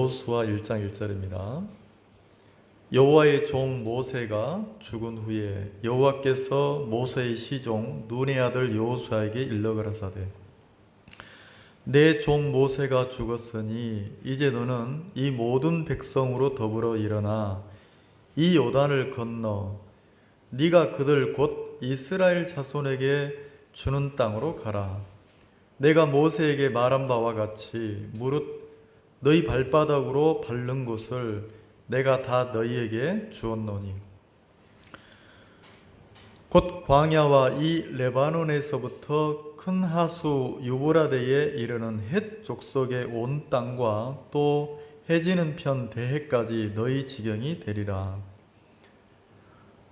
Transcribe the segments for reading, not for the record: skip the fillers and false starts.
여호수아 1장 1절입니다. 여호와의 종 모세가 죽은 후에 여호와께서 모세의 시종 눈의 아들 여호수아에게 일러 가라사대 내 종 모세가 죽었으니 이제 너는 이 모든 백성으로 더불어 일어나 이 요단을 건너 네가 그들 곧 이스라엘 자손에게 주는 땅으로 가라. 내가 모세에게 말한 바와 같이 무릇 너희 발바닥으로 밟는 곳을 내가 다 너희에게 주었노니 곧 광야와 이 레바논에서부터 큰 하수 유브라데에 이르는 헷 족속의 온 땅과 또 해지는 편 대해까지 너희 지경이 되리라.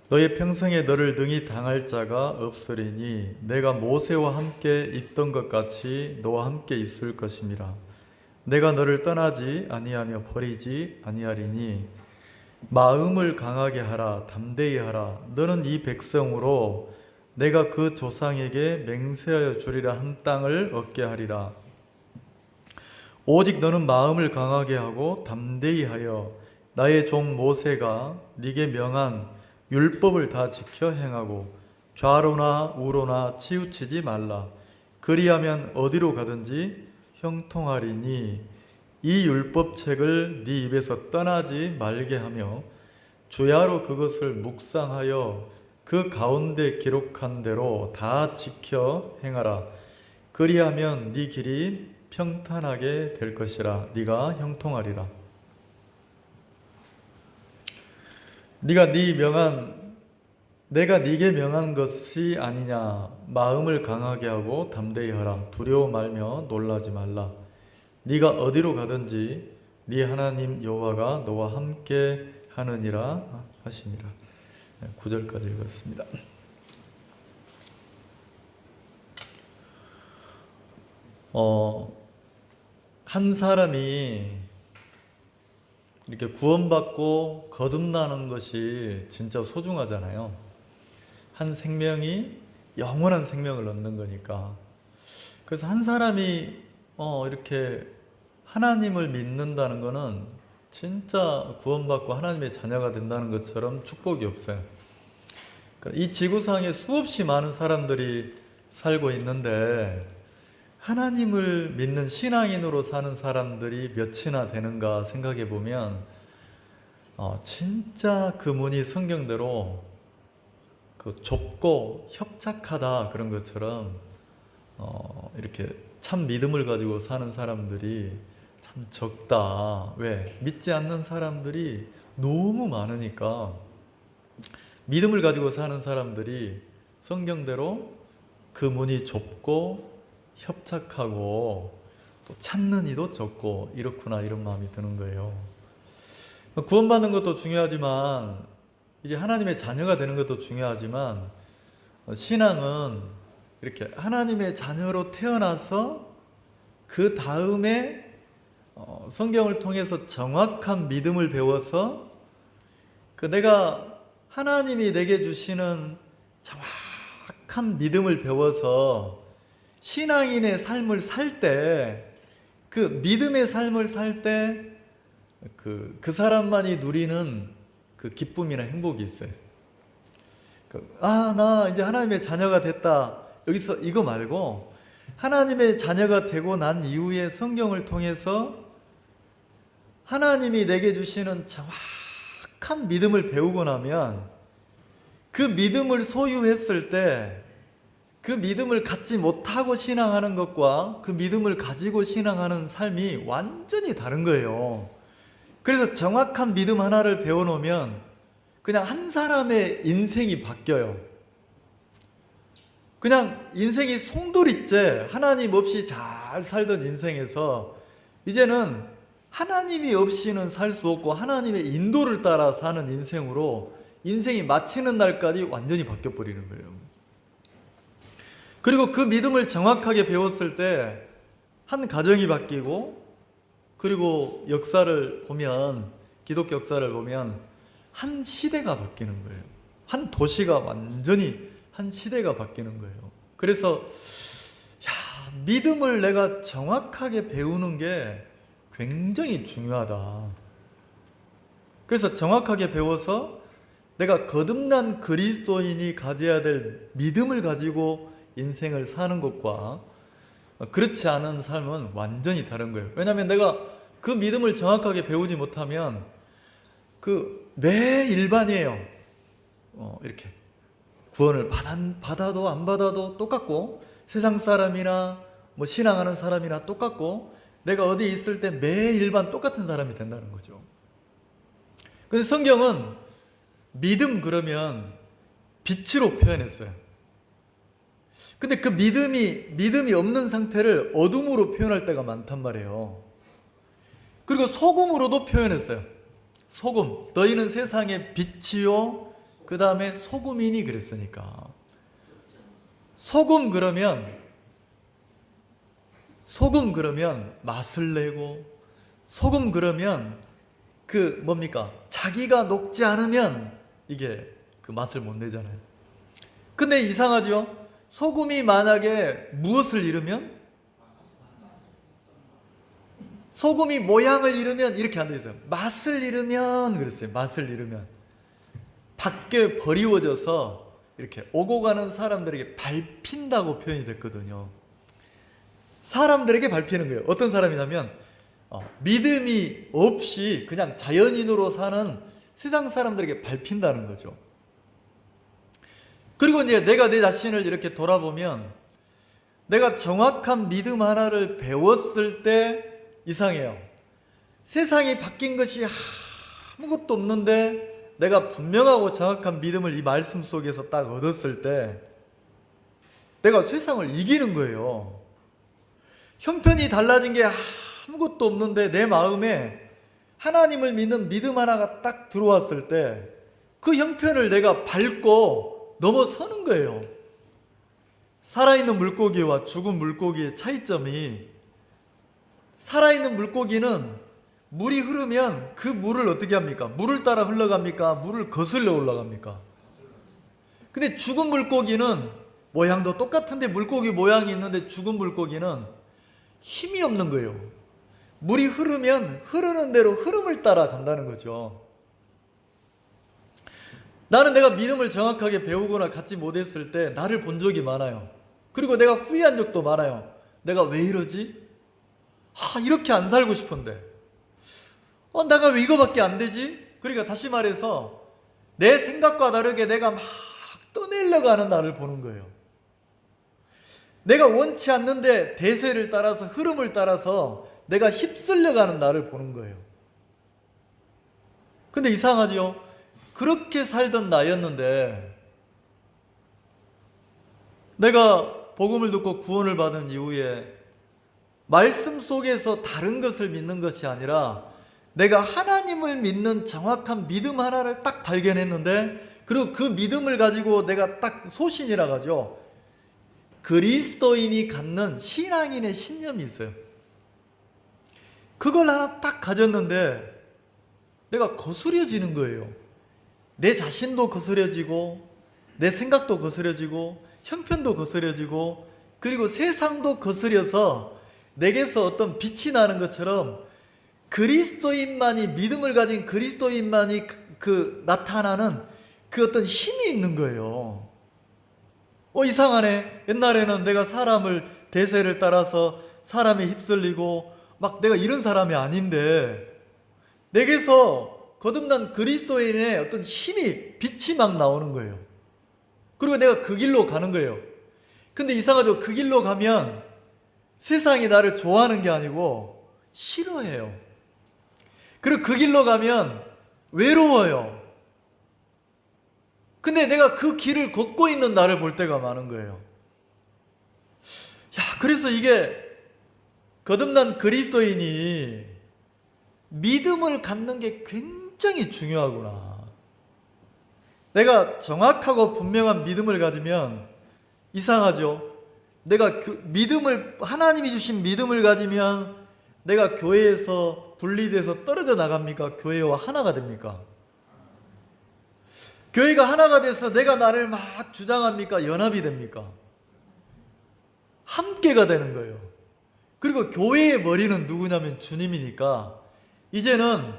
너희 평생에 너를 능히 당할 자가 없으리니 내가 모세와 함께 있던 것 같이 너와 함께 있을 것임이라. 내가 너를 떠나지 아니하며 버리지 아니하리니 마음을 강하게 하라. 담대히 하라. 너는 이 백성으로 내가 그 조상에게 맹세하여 주리라 한 땅을 얻게 하리라. 오직 너는 마음을 강하게 하고 담대히 하여 나의 종 모세가 네게 명한 율법을 다 지켜 행하고 좌로나 우로나 치우치지 말라. 그리하면 어디로 가든지 형통하리니 이 율법책을 네 입에서 떠나지 말게 하며 주야로 그것을 묵상하여 그 가운데 기록한 대로 다 지켜 행하라. 그리하면 네 길이 평탄하게 될 것이라. 네가 형통하리라. 내가 네게 명한 것이 아니냐. 마음을 강하게 하고 담대히 하라. 두려워 말며 놀라지 말라. 네가 어디로 가든지 네 하나님 여호와가 너와 함께 하느니라 하시니라. 9절까지 읽었습니다. 한 사람이 이렇게 구원받고 거듭나는 것이 진짜 소중하잖아요. 한 생명이 영원한 생명을 얻는 거니까. 그래서 한 사람이 이렇게 하나님을 믿는다는 것은 진짜 구원받고 하나님의 자녀가 된다는 것처럼 축복이 없어요. 이 지구상에 수없이 많은 사람들이 살고 있는데 하나님을 믿는 신앙인으로 사는 사람들이 몇이나 되는가 생각해 보면 진짜 그 문이 성경대로 그 좁고 협착하다 그런 것처럼 이렇게 참 믿음을 가지고 사는 사람들이 참 적다. 왜? 믿지 않는 사람들이 너무 많으니까 믿음을 가지고 사는 사람들이 성경대로 그 문이 좁고 협착하고 또 찾는 이도 적고 이렇구나 이런 마음이 드는 거예요. 구원받는 것도 중요하지만 이제 하나님의 자녀가 되는 것도 중요하지만 신앙은 이렇게 하나님의 자녀로 태어나서 그 다음에 성경을 통해서 정확한 믿음을 배워서 내가 하나님이 내게 주시는 정확한 믿음을 배워서 신앙인의 삶을 살 때 그 믿음의 삶을 살 때 그 사람만이 누리는 그 기쁨이나 행복이 있어요. 나 이제 하나님의 자녀가 됐다. 여기서 이거 말고 하나님의 자녀가 되고 난 이후에 성경을 통해서 하나님이 내게 주시는 정확한 믿음을 배우고 나면 그 믿음을 소유했을 때 그 믿음을 갖지 못하고 신앙하는 것과 그 믿음을 가지고 신앙하는 삶이 완전히 다른 거예요. 그래서 정확한 믿음 하나를 배워놓으면 그냥 한 사람의 인생이 바뀌어요. 그냥 인생이 송두리째 하나님 없이 잘 살던 인생에서 이제는 하나님이 없이는 살 수 없고 하나님의 인도를 따라 사는 인생으로 인생이 마치는 날까지 완전히 바뀌어버리는 거예요. 그리고 그 믿음을 정확하게 배웠을 때 한 가정이 바뀌고 그리고 역사를 보면 기독교 역사를 보면 한 시대가 바뀌는 거예요. 한 도시가 완전히 한 시대가 바뀌는 거예요. 그래서 믿음을 내가 정확하게 배우는 게 굉장히 중요하다. 그래서 정확하게 배워서 내가 거듭난 그리스도인이 가져야 될 믿음을 가지고 인생을 사는 것과 그렇지 않은 삶은 완전히 다른 거예요. 왜냐하면 내가 그 믿음을 정확하게 배우지 못하면 매 일반이에요. 이렇게 구원을 받아도 안 받아도 똑같고, 세상 사람이나 뭐 신앙하는 사람이나 똑같고, 내가 어디 있을 때 매 일반 똑같은 사람이 된다는 거죠. 근데 성경은 믿음 그러면 빛으로 표현했어요. 근데 그 믿음이 없는 상태를 어둠으로 표현할 때가 많단 말이에요. 그리고 소금으로도 표현했어요. 소금, 너희는 세상의 빛이요 그 다음에 소금이니 그랬으니까. 소금 그러면 맛을 내고, 소금 그러면 뭡니까? 자기가 녹지 않으면 이게 그 맛을 못 내잖아요. 근데 이상하죠? 소금이 만약에 무엇을 잃으면? 소금이 모양을 잃으면 이렇게 안 돼 있어요. 맛을 잃으면 그랬어요. 맛을 잃으면. 밖에 버리워져서 이렇게 오고 가는 사람들에게 밟힌다고 표현이 됐거든요. 사람들에게 밟히는 거예요. 어떤 사람이냐면 믿음이 없이 그냥 자연인으로 사는 세상 사람들에게 밟힌다는 거죠. 그리고 이제 내가 내 자신을 이렇게 돌아보면 내가 정확한 믿음 하나를 배웠을 때 이상해요. 세상이 바뀐 것이 아무것도 없는데 내가 분명하고 정확한 믿음을 이 말씀 속에서 딱 얻었을 때 내가 세상을 이기는 거예요. 형편이 달라진 게 아무것도 없는데 내 마음에 하나님을 믿는 믿음 하나가 딱 들어왔을 때 그 형편을 내가 밟고 넘어서는 거예요. 살아있는 물고기와 죽은 물고기의 차이점이, 살아있는 물고기는 물이 흐르면 그 물을 어떻게 합니까? 물을 따라 흘러갑니까? 물을 거슬러 올라갑니까? 근데 죽은 물고기는 모양도 똑같은데 물고기 모양이 있는데 죽은 물고기는 힘이 없는 거예요. 물이 흐르면 흐르는 대로 흐름을 따라 간다는 거죠. 나는 내가 믿음을 정확하게 배우거나 갖지 못했을 때 나를 본 적이 많아요. 그리고 내가 후회한 적도 많아요. 내가 왜 이러지? 이렇게 안 살고 싶은데 내가 왜 이거밖에 안 되지? 그러니까 다시 말해서 내 생각과 다르게 내가 막 떠내려고 하는 나를 보는 거예요. 내가 원치 않는데 대세를 따라서, 흐름을 따라서 내가 휩쓸려 가는 나를 보는 거예요. 근데 이상하죠? 그렇게 살던 나였는데 내가 복음을 듣고 구원을 받은 이후에 말씀 속에서 다른 것을 믿는 것이 아니라 내가 하나님을 믿는 정확한 믿음 하나를 딱 발견했는데, 그리고 그 믿음을 가지고 내가 딱 소신이라 하죠. 그리스도인이 갖는 신앙인의 신념이 있어요. 그걸 하나 딱 가졌는데 내가 거스려지는 거예요. 내 자신도 거스려지고, 내 생각도 거스려지고, 형편도 거스려지고, 그리고 세상도 거스려서 내게서 어떤 빛이 나는 것처럼 그리스도인만이, 믿음을 가진 그리스도인만이 나타나는 그 어떤 힘이 있는 거예요. 이상하네. 옛날에는 내가 사람을, 대세를 따라서 사람에 휩쓸리고 막 내가 이런 사람이 아닌데 내게서 거듭난 그리스도인의 어떤 힘이, 빛이 막 나오는 거예요. 그리고 내가 그 길로 가는 거예요. 근데 이상하죠? 그 길로 가면 세상이 나를 좋아하는 게 아니고 싫어해요. 그리고 그 길로 가면 외로워요. 근데 내가 그 길을 걷고 있는 나를 볼 때가 많은 거예요. 그래서 이게 거듭난 그리스도인이 믿음을 갖는 게 굉장히 중요하구나. 내가 정확하고 분명한 믿음을 가지면 이상하죠? 내가 하나님이 주신 믿음을 가지면 내가 교회에서 분리돼서 떨어져 나갑니까? 교회와 하나가 됩니까? 교회가 하나가 돼서 내가 나를 막 주장합니까? 연합이 됩니까? 함께가 되는 거예요. 그리고 교회의 머리는 누구냐면 주님이니까 이제는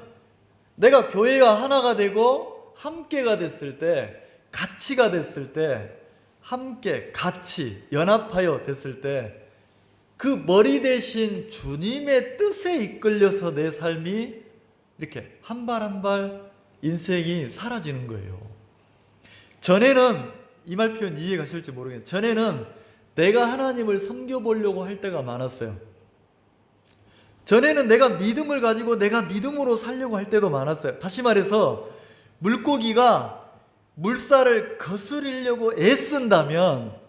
내가 교회가 하나가 되고 함께가 됐을 때, 같이가 됐을 때, 함께 같이 연합하여 됐을 때 그 머리 대신 주님의 뜻에 이끌려서 내 삶이 이렇게 한 발 한 발 인생이 사라지는 거예요. 전에는, 이 말 표현 이해 가실지 모르겠는데, 전에는 내가 하나님을 섬겨보려고 할 때가 많았어요. 전에는 내가 믿음을 가지고 내가 믿음으로 살려고 할 때도 많았어요. 다시 말해서 물고기가 물살을 거스르려고 애쓴다면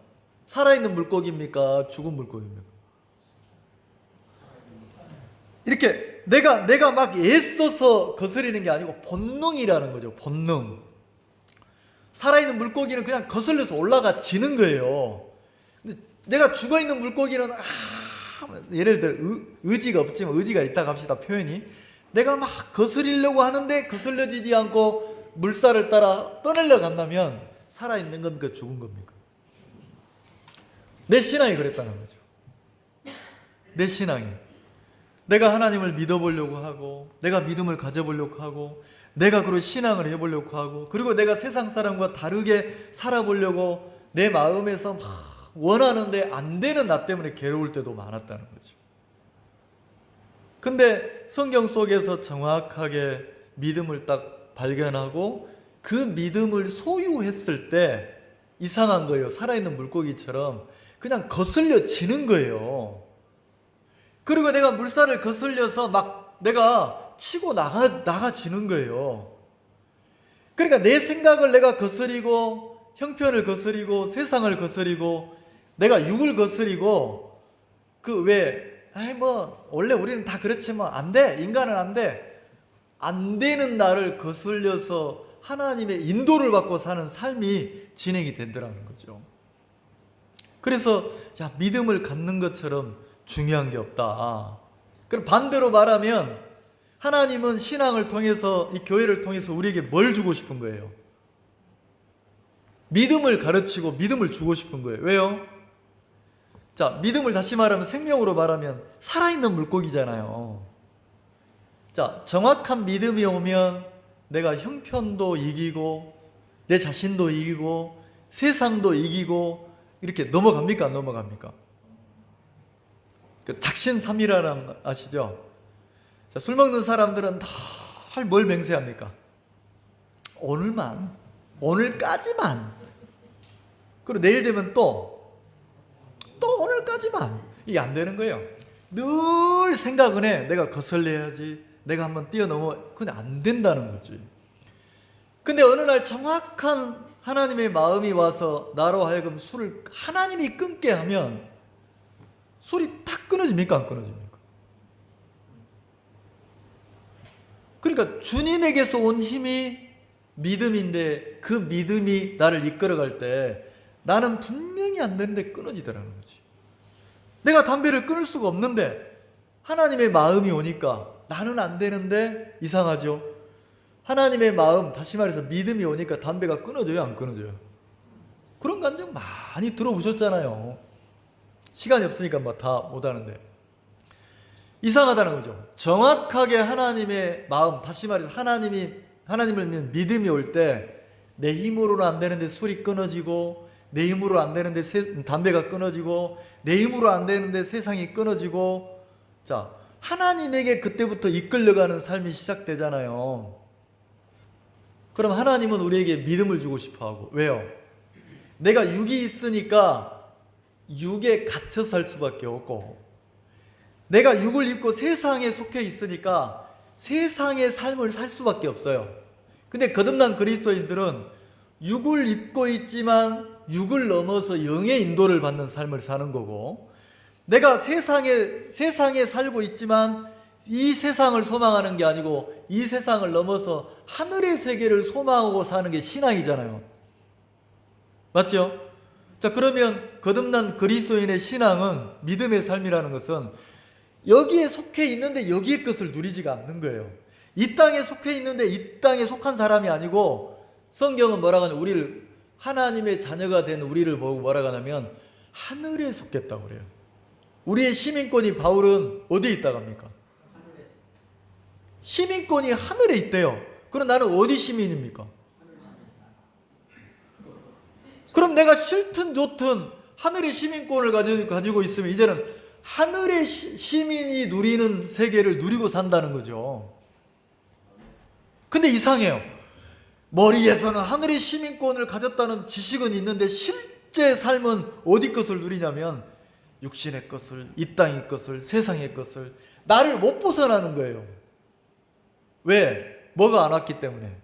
살아있는 물고기입니까? 죽은 물고기입니까? 이렇게 내가 막 애써서 거스리는 게 아니고 본능이라는 거죠. 본능. 살아있는 물고기는 그냥 거슬려서 올라가 지는 거예요. 근데 내가 죽어있는 물고기는 예를 들어 의지가 없지만, 의지가 있다고 합시다, 표현이. 내가 막 거스리려고 하는데 거슬려지지 않고 물살을 따라 떠내려 간다면 살아있는 겁니까? 죽은 겁니까? 내 신앙이 그랬다는 거죠. 내 신앙이. 내가 하나님을 믿어보려고 하고, 내가 믿음을 가져보려고 하고, 내가 그런 신앙을 해보려고 하고, 그리고 내가 세상 사람과 다르게 살아보려고 내 마음에서 막 원하는데 안 되는 나 때문에 괴로울 때도 많았다는 거죠. 근데 성경 속에서 정확하게 믿음을 딱 발견하고 그 믿음을 소유했을 때 이상한 거예요. 살아있는 물고기처럼 그냥 거슬려지는 거예요. 그리고 내가 물살을 거슬려서 막 내가 치고 나가지는 거예요. 그러니까 내 생각을 내가 거스리고, 형편을 거스리고, 세상을 거스리고, 내가 육을 거스리고, 원래 우리는 다 그렇지만 안 돼. 인간은 안 돼. 안 되는 나를 거슬려서 하나님의 인도를 받고 사는 삶이 진행이 된다는 거죠. 그래서 믿음을 갖는 것처럼 중요한 게 없다. 그럼 반대로 말하면 하나님은 신앙을 통해서, 이 교회를 통해서 우리에게 뭘 주고 싶은 거예요? 믿음을 가르치고 믿음을 주고 싶은 거예요. 왜요? 자, 믿음을 다시 말하면, 생명으로 말하면 살아있는 물고기잖아요. 자, 정확한 믿음이 오면 내가 형편도 이기고 내 자신도 이기고 세상도 이기고 이렇게 넘어갑니까? 안 넘어갑니까? 작심삼일이라는 아시죠? 자, 술 먹는 사람들은 늘 뭘 맹세합니까? 오늘까지만. 그리고 내일 되면 또 오늘까지만. 이게 안 되는 거예요. 늘 생각은 해. 내가 거슬려야지. 내가 한번 뛰어넘어. 근데 안 된다는 거지. 근데 어느 날 정확한 하나님의 마음이 와서 나로 하여금 술을 하나님이 끊게 하면 술이 딱 끊어집니까? 안 끊어집니까? 그러니까 주님에게서 온 힘이 믿음인데 그 믿음이 나를 이끌어갈 때 나는 분명히 안 되는데 끊어지더라는 거지. 내가 담배를 끊을 수가 없는데 하나님의 마음이 오니까 나는 안 되는데, 이상하죠? 하나님의 마음, 다시 말해서 믿음이 오니까 담배가 끊어져요? 안 끊어져요? 그런 감정 많이 들어보셨잖아요. 시간이 없으니까 다 못하는데. 이상하다는 거죠. 정확하게 하나님의 마음, 다시 말해서 하나님을 믿는 믿음이 올 때 내 힘으로는 안 되는데 술이 끊어지고, 내 힘으로 안 되는데 담배가 끊어지고, 내 힘으로 안 되는데 세상이 끊어지고, 자, 하나님에게 그때부터 이끌려가는 삶이 시작되잖아요. 그럼 하나님은 우리에게 믿음을 주고 싶어 하고. 왜요? 내가 육이 있으니까 육에 갇혀 살 수밖에 없고, 내가 육을 입고 세상에 속해 있으니까 세상의 삶을 살 수밖에 없어요. 근데 거듭난 그리스도인들은 육을 입고 있지만 육을 넘어서 영의 인도를 받는 삶을 사는 거고, 내가 세상에 살고 있지만 이 세상을 소망하는 게 아니고 이 세상을 넘어서 하늘의 세계를 소망하고 사는 게 신앙이잖아요. 맞죠? 자, 그러면 거듭난 그리스도인의 신앙은, 믿음의 삶이라는 것은 여기에 속해 있는데 여기의 것을 누리지가 않는 거예요. 이 땅에 속해 있는데 이 땅에 속한 사람이 아니고, 성경은 뭐라고 하냐면 우리를, 하나님의 자녀가 된 우리를 보고 뭐라고 하냐면 하늘에 속했다고 그래요. 우리의 시민권이 바울은 어디에 있다고 합니까? 시민권이 하늘에 있대요. 그럼 나는 어디 시민입니까? 그럼 내가 싫든 좋든 하늘의 시민권을 가지고 있으면 이제는 하늘의 시민이 누리는 세계를 누리고 산다는 거죠. 근데 이상해요. 머리에서는 하늘의 시민권을 가졌다는 지식은 있는데 실제 삶은 어디 것을 누리냐면 육신의 것을, 이 땅의 것을, 세상의 것을, 나를 못 벗어나는 거예요. 왜? 뭐가 안 왔기 때문에.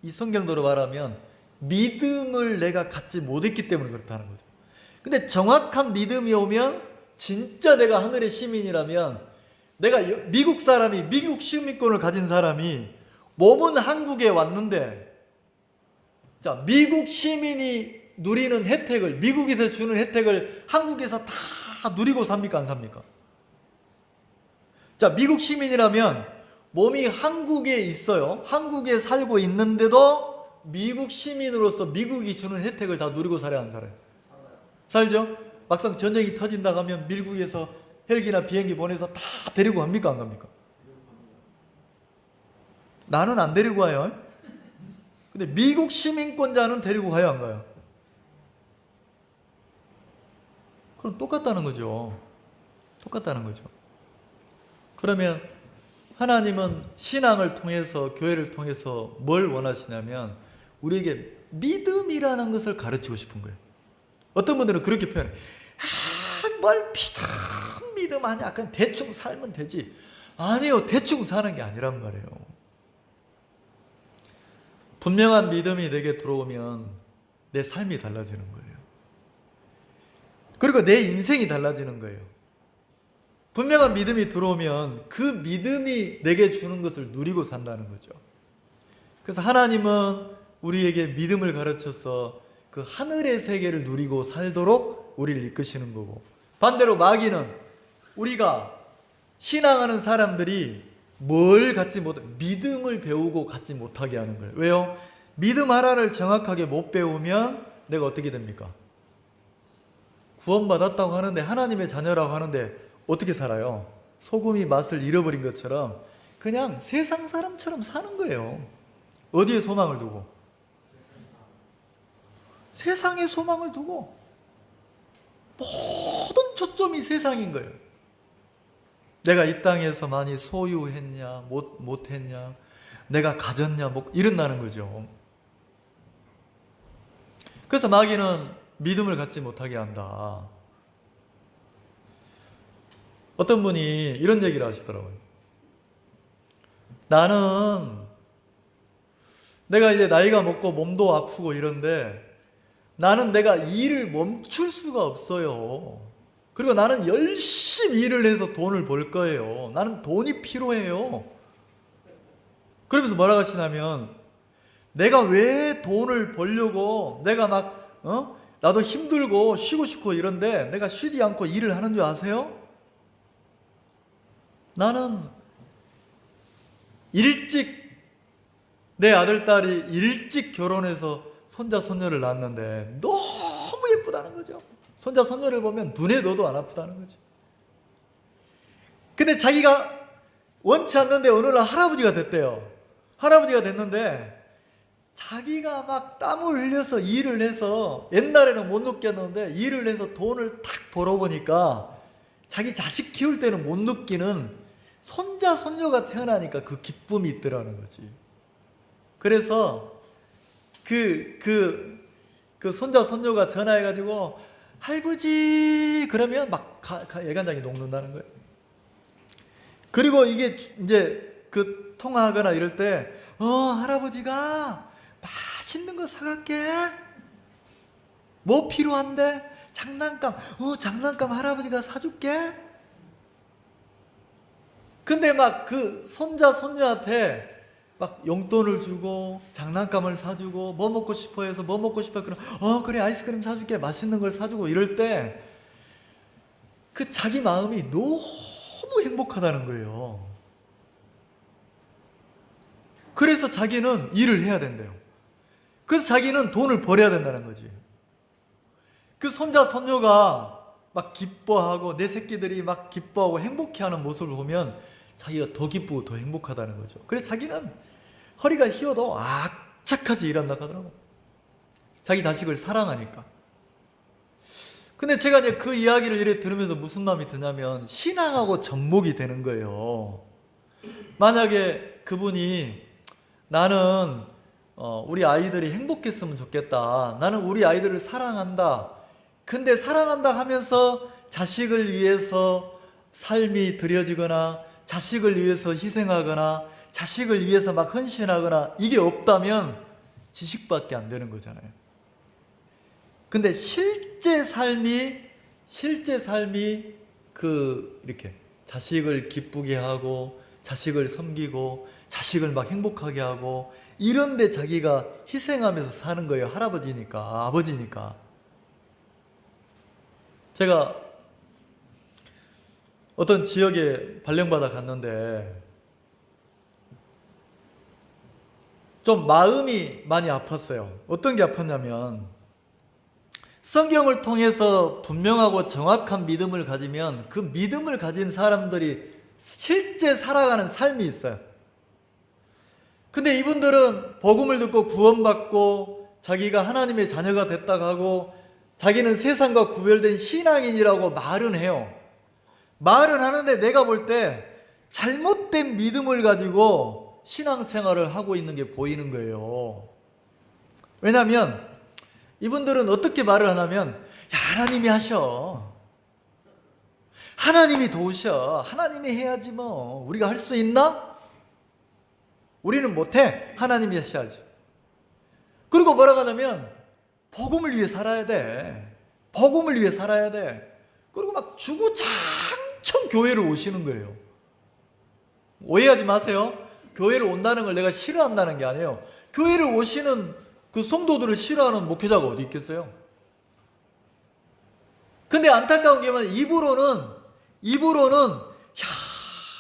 이 성경대로 말하면 믿음을 내가 갖지 못했기 때문에 그렇다는 거죠. 근데 정확한 믿음이 오면 진짜 내가 하늘의 시민이라면, 내가 미국 사람이, 미국 시민권을 가진 사람이 몸은 한국에 왔는데, 자, 미국 시민이 누리는 혜택을, 미국에서 주는 혜택을 한국에서 다 누리고 삽니까? 안 삽니까? 자, 미국 시민이라면 몸이 한국에 있어요. 한국에 살고 있는데도 미국 시민으로서 미국이 주는 혜택을 다 누리고 살아야 안 살아요? 살죠? 막상 전쟁이 터진다고 하면 미국에서 헬기나 비행기 보내서 다 데리고 갑니까? 안 갑니까? 나는 안 데리고 가요. 근데 미국 시민권자는 데리고 가요, 안 가요? 그럼 똑같다는 거죠. 똑같다는 거죠. 그러면 하나님은 신앙을 통해서, 교회를 통해서 뭘 원하시냐면 우리에게 믿음이라는 것을 가르치고 싶은 거예요. 어떤 분들은 그렇게 표현해요. 뭘 믿음 아니야. 그냥 대충 살면 되지. 아니요, 대충 사는 게 아니란 말이에요. 분명한 믿음이 내게 들어오면 내 삶이 달라지는 거예요. 그리고 내 인생이 달라지는 거예요. 분명한 믿음이 들어오면 그 믿음이 내게 주는 것을 누리고 산다는 거죠. 그래서 하나님은 우리에게 믿음을 가르쳐서 그 하늘의 세계를 누리고 살도록 우리를 이끄시는 거고, 반대로 마귀는 우리가 신앙하는 사람들이 뭘 갖지 못해, 믿음을 배우고 갖지 못하게 하는 거예요. 왜요? 믿음 하나를 정확하게 못 배우면 내가 어떻게 됩니까? 구원받았다고 하는데, 하나님의 자녀라고 하는데 어떻게 살아요? 소금이 맛을 잃어버린 것처럼 그냥 세상 사람처럼 사는 거예요. 어디에 소망을 두고? 세상에 소망을 두고 모든 초점이 세상인 거예요. 내가 이 땅에서 많이 소유했냐 못했냐, 내가 가졌냐 이런다는 거죠. 그래서 마귀는 믿음을 갖지 못하게 한다. 어떤 분이 이런 얘기를 하시더라고요. 나는 내가 이제 나이가 먹고 몸도 아프고 이런데 나는 내가 일을 멈출 수가 없어요. 그리고 나는 열심히 일을 해서 돈을 벌 거예요. 나는 돈이 필요해요. 그러면서 뭐라고 하시냐면, 내가 왜 돈을 벌려고 내가 막 나도 힘들고 쉬고 싶고 이런데 내가 쉬지 않고 일을 하는 줄 아세요? 나는 일찍, 내 아들 딸이 일찍 결혼해서 손자 손녀를 낳았는데 너무 예쁘다는 거죠. 손자 손녀를 보면 눈에 넣어도 안 아프다는 거죠. 근데 자기가 원치 않는데 어느 날 할아버지가 됐대요. 할아버지가 됐는데 자기가 막 땀을 흘려서 일을 해서, 옛날에는 못 느꼈는데 일을 해서 돈을 탁 벌어보니까 자기 자식 키울 때는 못 느끼는 손자 손녀가 태어나니까 그 기쁨이 있더라는 거지. 그래서 그 손자 손녀가 전화해가지고 할아버지 그러면 막 예간장이 녹는다는 거예요. 그리고 이게 이제 그 통화하거나 이럴 때 할아버지가 맛있는 거 사갈게. 뭐 필요한데? 장난감. 장난감 할아버지가 사줄게. 근데 막 그 손자 손녀한테 막 용돈을 주고 장난감을 사주고 뭐 먹고 싶어 해서 뭐 먹고 싶어 그럼 그래 아이스크림 사줄게, 맛있는 걸 사주고 이럴 때 그 자기 마음이 너무 행복하다는 거예요. 그래서 자기는 일을 해야 된대요. 그래서 자기는 돈을 벌어야 된다는 거지. 그 손자 손녀가 막 기뻐하고 내 새끼들이 막 기뻐하고 행복해하는 모습을 보면 자기가 더 기쁘고 더 행복하다는 거죠. 그래서 자기는 허리가 휘어도 악착같이 일한다 하더라고. 자기 자식을 사랑하니까. 근데 제가 이제 그 이야기를 이렇게 들으면서 무슨 마음이 드냐면 신앙하고 접목이 되는 거예요. 만약에 그분이 나는 우리 아이들이 행복했으면 좋겠다. 나는 우리 아이들을 사랑한다. 근데 사랑한다 하면서 자식을 위해서 삶이 드려지거나 자식을 위해서 희생하거나 자식을 위해서 막 헌신하거나 이게 없다면 지식밖에 안 되는 거잖아요. 근데 실제 삶이 이렇게 자식을 기쁘게 하고 자식을 섬기고 자식을 막 행복하게 하고 이런데 자기가 희생하면서 사는 거예요. 할아버지니까, 아버지니까. 제가 어떤 지역에 발령받아 갔는데 좀 마음이 많이 아팠어요. 어떤 게 아팠냐면 성경을 통해서 분명하고 정확한 믿음을 가지면 그 믿음을 가진 사람들이 실제 살아가는 삶이 있어요. 근데 이분들은 복음을 듣고 구원받고 자기가 하나님의 자녀가 됐다고 하고 자기는 세상과 구별된 신앙인이라고 말은 해요. 말은 하는데 내가 볼 때 잘못된 믿음을 가지고 신앙생활을 하고 있는 게 보이는 거예요. 왜냐하면 이분들은 어떻게 말을 하냐면 야, 하나님이 하셔. 하나님이 도우셔. 하나님이 해야지 뭐. 우리가 할 수 있나? 우리는 못해. 하나님이 하셔야지. 그리고 뭐라고 하냐면 복음을 위해 살아야 돼. 복음을 위해 살아야 돼. 그리고 막 주구장창 교회를 오시는 거예요. 오해하지 마세요. 교회를 온다는 걸 내가 싫어한다는 게 아니에요. 교회를 오시는 그 성도들을 싫어하는 목회자가 어디 있겠어요? 근데 안타까운 게 뭐냐면 입으로는 야,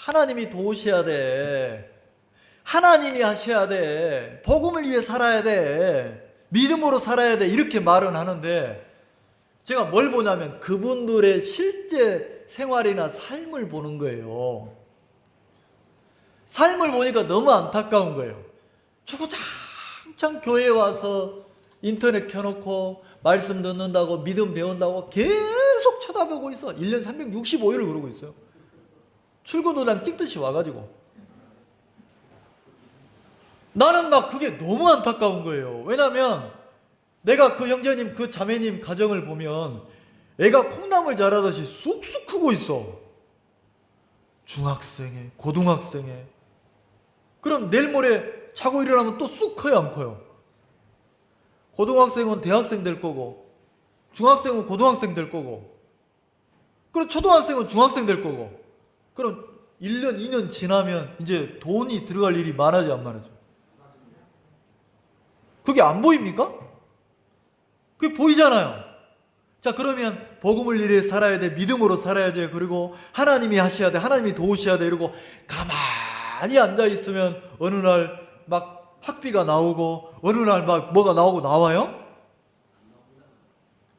하나님이 도우셔야 돼. 하나님이 하셔야 돼. 복음을 위해 살아야 돼. 믿음으로 살아야 돼. 이렇게 말은 하는데 제가 뭘 보냐면 그분들의 실제 생활이나 삶을 보는 거예요. 삶을 보니까 너무 안타까운 거예요. 주구장창 교회에 와서 인터넷 켜놓고 말씀 듣는다고 믿음 배운다고 계속 쳐다보고 있어. 1년 365일을 그러고 있어요. 출근도장 찍듯이 와가지고. 나는 막 그게 너무 안타까운 거예요. 왜냐하면 내가 그 형제님, 그 자매님 가정을 보면 애가 콩나물 자라듯이 쑥쑥 크고 있어. 중학생에, 고등학생에. 그럼 내일 모레 자고 일어나면 또 쑥 커요, 안 커요? 고등학생은 대학생 될 거고, 중학생은 고등학생 될 거고, 그럼 초등학생은 중학생 될 거고, 그럼 1년, 2년 지나면 이제 돈이 들어갈 일이 많아져, 안 많아져? 그게 안 보입니까? 그게 보이잖아요. 자, 그러면 복음을 위해 살아야 돼. 믿음으로 살아야 돼. 그리고 하나님이 하셔야 돼. 하나님이 도우셔야 돼. 이러고 가만히 앉아있으면 어느 날 막 학비가 나오고 어느 날 막 뭐가 나오고 나와요?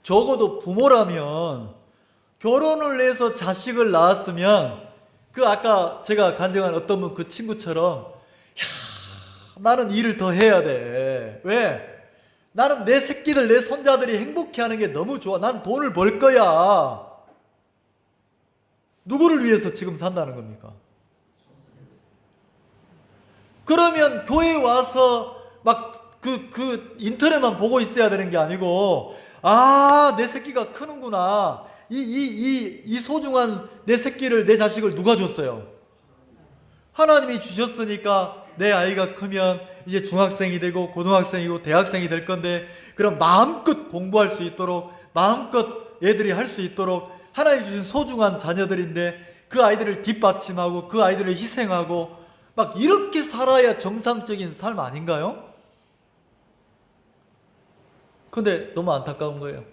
적어도 부모라면 결혼을 해서 자식을 낳았으면 그 아까 제가 간증한 어떤 분 그 친구처럼 야, 나는 일을 더 해야 돼. 왜? 나는 내 새끼들, 내 손자들이 행복해하는 게 너무 좋아. 난 돈을 벌 거야. 누구를 위해서 지금 산다는 겁니까? 그러면 교회에 와서 막 그 인터넷만 보고 있어야 되는 게 아니고, 아, 내 새끼가 크는구나. 이 소중한 내 새끼를, 내 자식을 누가 줬어요? 하나님이 주셨으니까 내 아이가 크면 이제 중학생이 되고 고등학생이고 대학생이 될 건데, 그럼 마음껏 공부할 수 있도록, 마음껏 애들이 할 수 있도록 하나님이 주신 소중한 자녀들인데 그 아이들을 뒷받침하고 그 아이들을 희생하고 막 이렇게 살아야 정상적인 삶 아닌가요? 근데 너무 안타까운 거예요.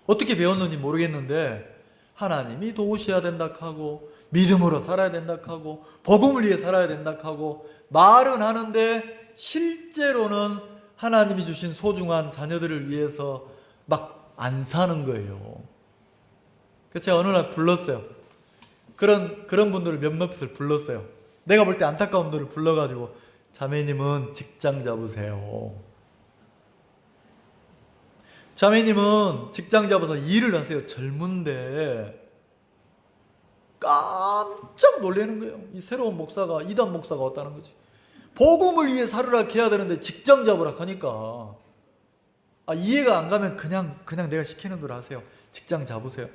어떻게 배웠는지 모르겠는데 하나님이 도우셔야 된다 하고 믿음으로 살아야 된다 하고 복음을 위해 살아야 된다 하고 말은 하는데 실제로는 하나님이 주신 소중한 자녀들을 위해서 막 안 사는 거예요. 그 제가 어느 날 불렀어요. 그런 분들을 몇몇을 불렀어요. 내가 볼 때 안타까운 분들을 불러가지고 자매님은 직장 잡으세요. 자매님은 직장 잡아서 일을 하세요. 젊은데. 깜짝 놀라는 거예요. 이 새로운 목사가, 이단 목사가 왔다는 거지. 복음을 위해 살으라 해야 되는데 직장 잡으라 하니까 이해가 안 가면 그냥 내가 시키는 대로 하세요. 직장 잡으세요.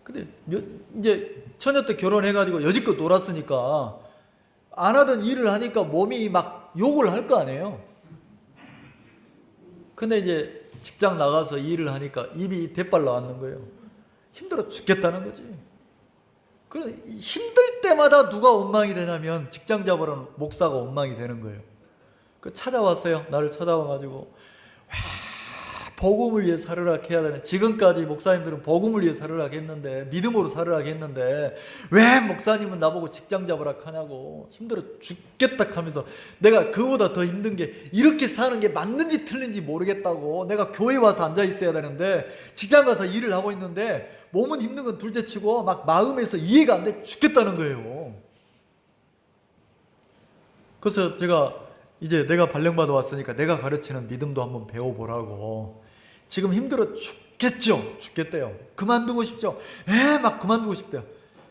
근데 이제 처녀 때 결혼해가지고 여지껏 놀았으니까 안 하던 일을 하니까 몸이 막 욕을 할 거 아니에요. 근데 이제 직장 나가서 일을 하니까 입이 대빨 나왔는 거예요. 힘들어 죽겠다는 거지. 힘들 때마다 누가 원망이 되냐면 직장 잡으라는 목사가 원망이 되는 거예요. 찾아왔어요. 나를 찾아와가지고 복음을 위해 살으라 해야 되는, 지금까지 목사님들은 복음을 위해 살으라 했는데, 믿음으로 살으라 했는데 왜 목사님은 나보고 직장 잡으라 하냐고 힘들어 죽겠다 하면서, 내가 그보다 더 힘든 게 이렇게 사는 게 맞는지 틀린지 모르겠다고, 내가 교회 와서 앉아 있어야 되는데 직장 가서 일을 하고 있는데 몸은 힘든 건 둘째치고 막 마음에서 이해가 안 돼 죽겠다는 거예요. 그래서 제가 이제 내가 발령받아 왔으니까 내가 가르치는 믿음도 한번 배워보라고. 지금 힘들어 죽겠죠? 죽겠대요. 그만두고 싶죠? 막 그만두고 싶대요.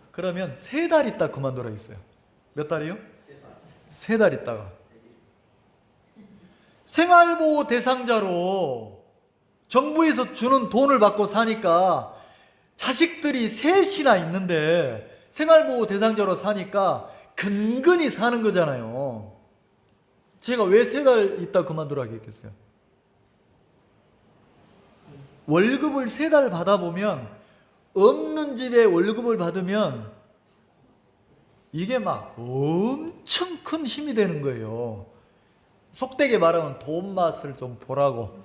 그러면 3달 있다 그만두라 했어요. 몇 달이요? 3달 있다가. 생활보호 대상자로 정부에서 주는 돈을 받고 사니까, 자식들이 셋이나 있는데 생활보호 대상자로 사니까 근근히 사는 거잖아요. 제가 왜 3달 있다 그만두라 했겠어요? 월급을 3달 받아보면, 없는 집에 월급을 받으면 이게 막 엄청 큰 힘이 되는 거예요. 속되게 말하면 돈 맛을 좀 보라고.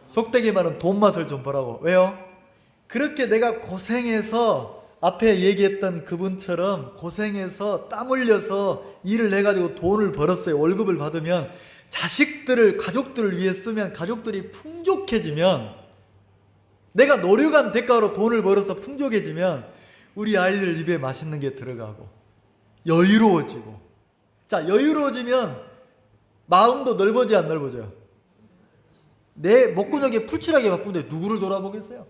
속되게 말하면 돈 맛을 좀 보라고. 왜요? 그렇게 내가 고생해서, 앞에 얘기했던 그분처럼 고생해서 땀 흘려서 일을 해가지고 돈을 벌었어요. 월급을 받으면 자식들을, 가족들을 위해 쓰면 가족들이 풍족해지면, 내가 노력한 대가로 돈을 벌어서 풍족해지면 우리 아이들 입에 맛있는 게 들어가고 여유로워지고. 자, 여유로워지면 마음도 넓어져 안 넓어져요? 내 목구멍에 풀칠하게 바쁜데 누구를 돌아보겠어요?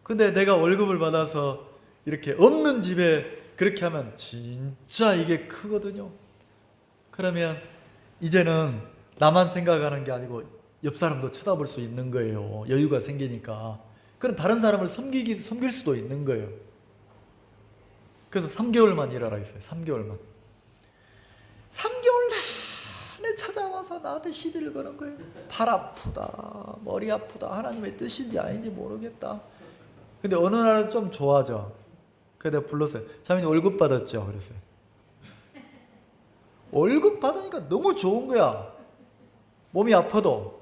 근데 내가 월급을 받아서 이렇게 없는 집에 그렇게 하면 진짜 이게 크거든요. 그러면 이제는 나만 생각하는 게 아니고 옆 사람도 쳐다볼 수 있는 거예요. 여유가 생기니까. 그럼 다른 사람을 섬길 수도 있는 거예요. 그래서 3개월만 일하라 했어요. 3개월만. 3개월 내내 찾아와서 나한테 시비를 거는 거예요. 팔 아프다, 머리 아프다, 하나님의 뜻인지 아닌지 모르겠다. 근데 어느 날은 좀 좋아져. 그래서 내가 불렀어요. 자매님 월급 받았죠? 그랬어요. 월급 받으니까 너무 좋은 거야. 몸이 아파도.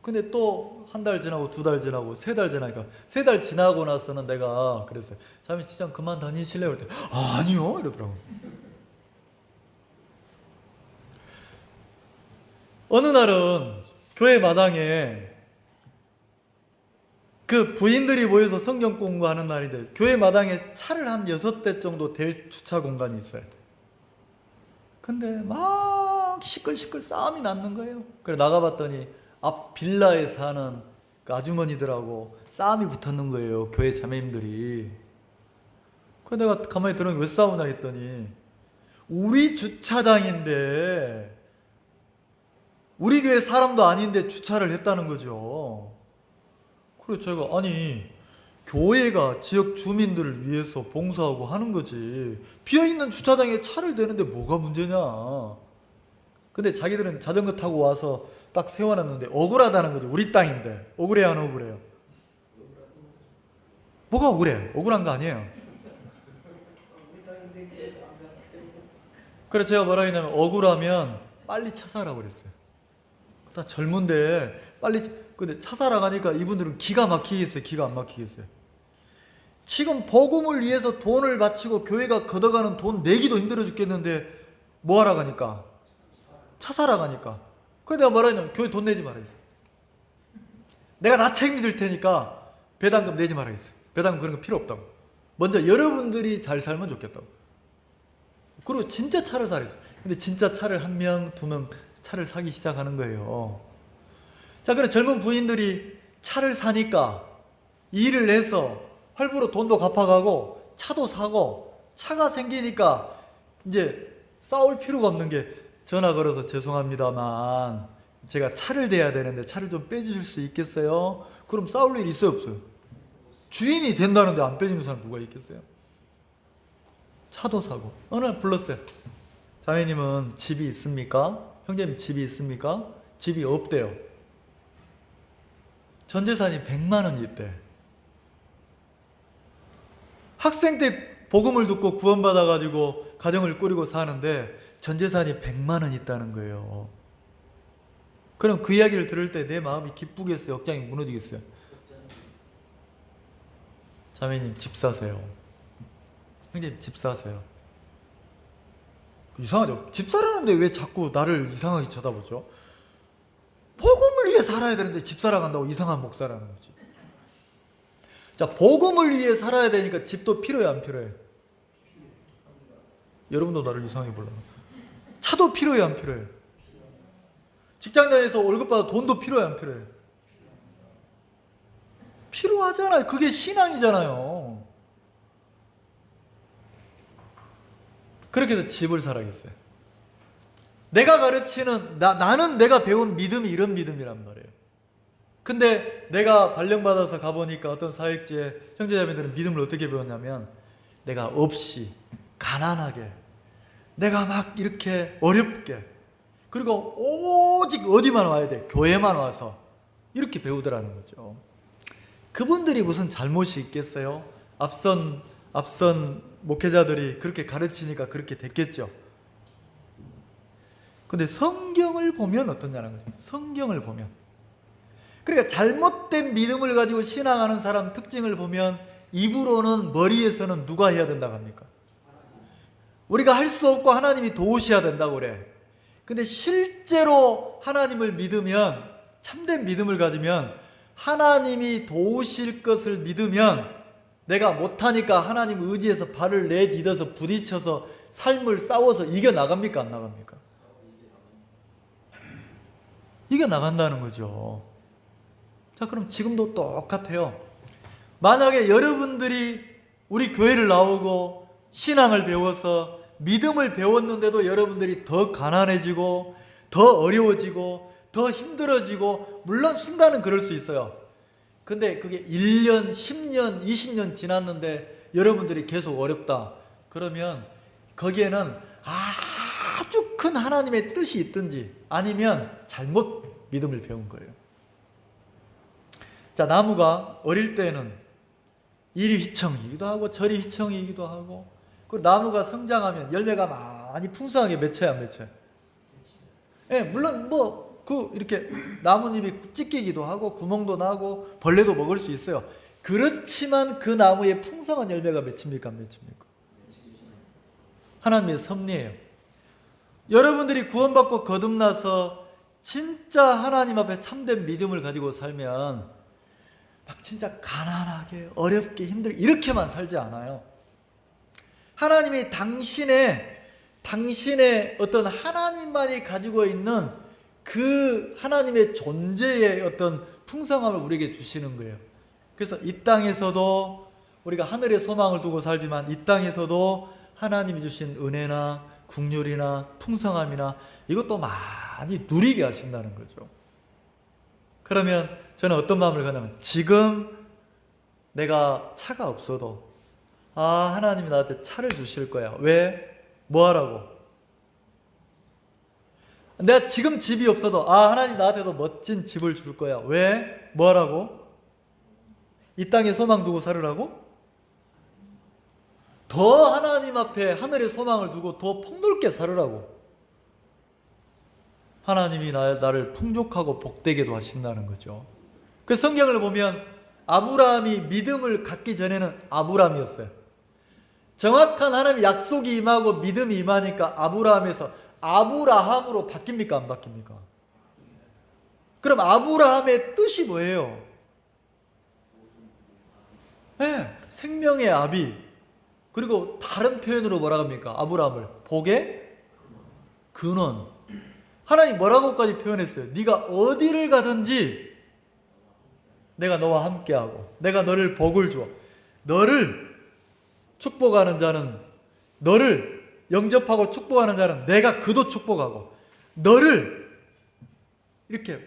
근데 또 한 달 지나고 2달 지나고 3달 지나니까, 3달 지나고 나서는 내가 그랬어요. 자매님 직장 그만 다니실래요? 그랬더니 아니요 이러더라고. 어느 날은 교회 마당에 그 부인들이 모여서 성경 공부하는 날인데, 교회 마당에 차를 한 6대 정도 될 주차 공간이 있어요. 근데 막 시끌시끌 싸움이 났는 거예요. 그래 나가봤더니 앞 빌라에 사는 그 아주머니들하고 싸움이 붙었는 거예요. 교회 자매님들이. 그래서 내가 가만히 들으면 왜 싸우나 했더니, 우리 주차장인데 우리 교회 사람도 아닌데 주차를 했다는 거죠. 그래서 제가, 아니 교회가 지역 주민들을 위해서 봉사하고 하는 거지, 비어있는 주차장에 차를 대는데 뭐가 문제냐. 근데 자기들은 자전거 타고 와서 딱 세워놨는데 억울하다는 거죠. 우리 땅인데. 억울해요 안 억울해요? 뭐가 억울해? 억울한 거 아니에요. 그래서 제가 뭐라 했냐면, 억울하면 빨리 차 사라고 그랬어요. 다 젊은데 빨리. 근데 차 사러 가니까 이분들은 기가 막히겠어요? 기가 안 막히겠어요? 지금 복음을 위해서 돈을 바치고 교회가 걷어가는 돈 내기도 힘들어 죽겠는데 뭐 하러 가니까? 차 사러 가니까. 그래서 내가 뭐라 했냐면, 교회 돈 내지 말아 했어요. 내가 다 책임질 테니까 배당금 내지 말아야겠어요. 배당금 그런 거 필요 없다고. 먼저 여러분들이 잘 살면 좋겠다고. 그리고 진짜 차를 사랬어요. 근데 진짜 차를 한 명, 두 명 차를 사기 시작하는 거예요. 자, 그럼 젊은 부인들이 차를 사니까 일을 해서 할부로 돈도 갚아가고 차도 사고 차가 생기니까 이제 싸울 필요가 없는 게 전화 걸어서 죄송합니다만 제가 차를 대야 되는데 차를 좀 빼주실 수 있겠어요? 그럼 싸울 일 있어요, 없어요? 주인이 된다는데 안 빼주는 사람 누가 있겠어요? 차도 사고. 어느 날 불렀어요. 자매님은 집이 있습니까? 형제님 집이 있습니까? 집이 없대요. 전 재산이 100만 원이 있대. 학생 때 복음을 듣고 구원받아가지고 가정을 꾸리고 사는데 전 재산이 100만 원 있다는 거예요. 그럼 그 이야기를 들을 때 내 마음이 기쁘겠어요? 억장이 무너지겠어요? 자매님 집 사세요. 형님 집 사세요. 이상하죠? 집 사라는데 왜 자꾸 나를 이상하게 쳐다보죠? 복음을 위해 살아야 되는데 집 살아간다고 이상한 목사라는 거지. 자, 복음을 위해 살아야 되니까 집도 필요해, 안 필요해? 여러분도 나를 이상하게 몰라. 차도 필요해, 안 필요해? 직장 다니면서 월급 받아 돈도 필요해, 안 필요해? 필요하잖아요. 그게 신앙이잖아요. 그렇게 해서 집을 사라겠어요. 내가 가르치는 나는 내가 배운 믿음이 이런 믿음이란 말이에요. 근데 내가 발령받아서 가보니까 어떤 사역지에 형제자매들은 믿음을 어떻게 배웠냐면 내가 없이 가난하게 내가 막 이렇게 어렵게 그리고 오직 어디만 와야 돼? 교회만 와서 이렇게 배우더라는 거죠. 그분들이 무슨 잘못이 있겠어요? 앞선 목회자들이 그렇게 가르치니까 그렇게 됐겠죠. 근데 성경을 보면 어떠냐는 거죠. 성경을 보면. 그러니까 잘못된 믿음을 가지고 신앙하는 사람 특징을 보면 입으로는 머리에서는 누가 해야 된다고 합니까? 우리가 할 수 없고 하나님이 도우셔야 된다고 그래. 근데 실제로 하나님을 믿으면 참된 믿음을 가지면 하나님이 도우실 것을 믿으면 내가 못하니까 하나님 의지해서 발을 내딛어서 부딪혀서 삶을 싸워서 이겨나갑니까? 안 나갑니까? 이겨나간다는 거죠. 자, 그럼 지금도 똑같아요. 만약에 여러분들이 우리 교회를 나오고 신앙을 배워서 믿음을 배웠는데도 여러분들이 더 가난해지고 더 어려워지고 더 힘들어지고 물론 순간은 그럴 수 있어요. 근데 그게 1년, 10년, 20년 지났는데 여러분들이 계속 어렵다. 그러면 거기에는 아주 큰 하나님의 뜻이 있든지 아니면 잘못 믿음을 배운 거예요. 자, 나무가 어릴 때는 이리 휘청이기도 하고 저리 휘청이기도 하고 그리고 나무가 성장하면 열매가 많이 풍성하게 맺혀야 안 맺혀요? 예, 물론 이렇게 나뭇잎이 찢기기도 하고 구멍도 나고 벌레도 먹을 수 있어요. 그렇지만 그 나무에 풍성한 열매가 맺힙니까? 안 맺힙니까? 하나님의 섭리예요. 여러분들이 구원받고 거듭나서 진짜 하나님 앞에 참된 믿음을 가지고 살면 막 진짜 가난하게 어렵게 힘들게 이렇게만 살지 않아요. 하나님이 당신의 어떤 하나님만이 가지고 있는 그 하나님의 존재의 어떤 풍성함을 우리에게 주시는 거예요. 그래서 이 땅에서도 우리가 하늘의 소망을 두고 살지만 이 땅에서도 하나님이 주신 은혜나 긍휼이나 풍성함이나 이것도 많이 누리게 하신다는 거죠. 그러면 저는 어떤 마음을 갖냐면 지금 내가 차가 없어도 하나님이 나한테 차를 주실 거야. 왜? 뭐 하라고? 내가 지금 집이 없어도 하나님 나한테도 멋진 집을 줄 거야. 왜? 뭐 하라고? 이 땅에 소망 두고 살으라고? 더 하나님 앞에 하늘의 소망을 두고 더 폭넓게 살으라고. 하나님이 나를 풍족하고 복되게도 하신다는 거죠. 그 성경을 보면 아브라함이 믿음을 갖기 전에는 아브람이었어요. 정확한 하나님의 약속이 임하고 믿음이 임하니까 아브라함에서 아브라함으로 바뀝니까? 안 바뀝니까? 그럼 아브라함의 뜻이 뭐예요? 네, 생명의 아비. 그리고 다른 표현으로 뭐라 합니까? 아브라함을 복의 근원. 하나님 뭐라고까지 표현했어요? 네가 어디를 가든지 내가 너와 함께하고 내가 너를 복을 주어 너를 축복하는 자는, 너를 영접하고 축복하는 자는 내가 그도 축복하고, 너를 이렇게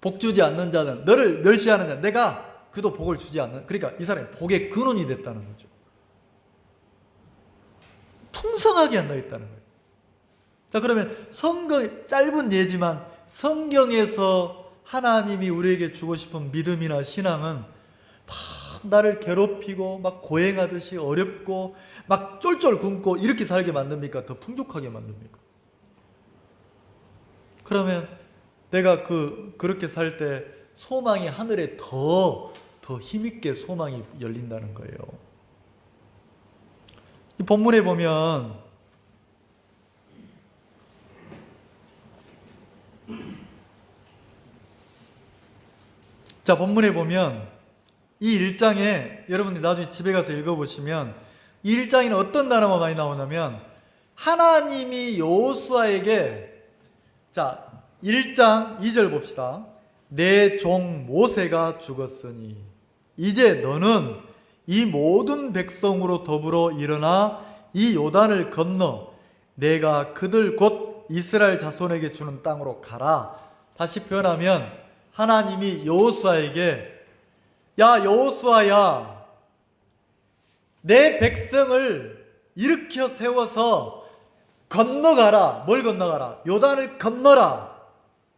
복 주지 않는 자는, 너를 멸시하는 자는 내가 그도 복을 주지 않는, 그러니까 이 사람이 복의 근원이 됐다는 거죠. 풍성하게 한다 했다는 거예요. 자, 그러면 짧은 예지만 성경에서 하나님이 우리에게 주고 싶은 믿음이나 신앙은 막 나를 괴롭히고 막 고행하듯이 어렵고 막 쫄쫄 굶고 이렇게 살게 만듭니까? 더 풍족하게 만듭니까? 그러면 내가 그렇게 살 때 소망이 하늘에 더 힘있게 소망이 열린다는 거예요. 이 본문에 보면 본문에 보면 이 1장에 여러분들이 나중에 집에 가서 읽어보시면 이 1장에는 어떤 단어가 많이 나오냐면 하나님이 여호수아에게 1장 2절 봅시다. 내 종 모세가 죽었으니 이제 너는 이 모든 백성으로 더불어 일어나 이 요단을 건너 내가 그들 곧 이스라엘 자손에게 주는 땅으로 가라. 다시 표현하면 하나님이 여호수아에게 야 여호수아야, 내 백성을 일으켜 세워서 건너가라. 뭘 건너가라? 요단을 건너라.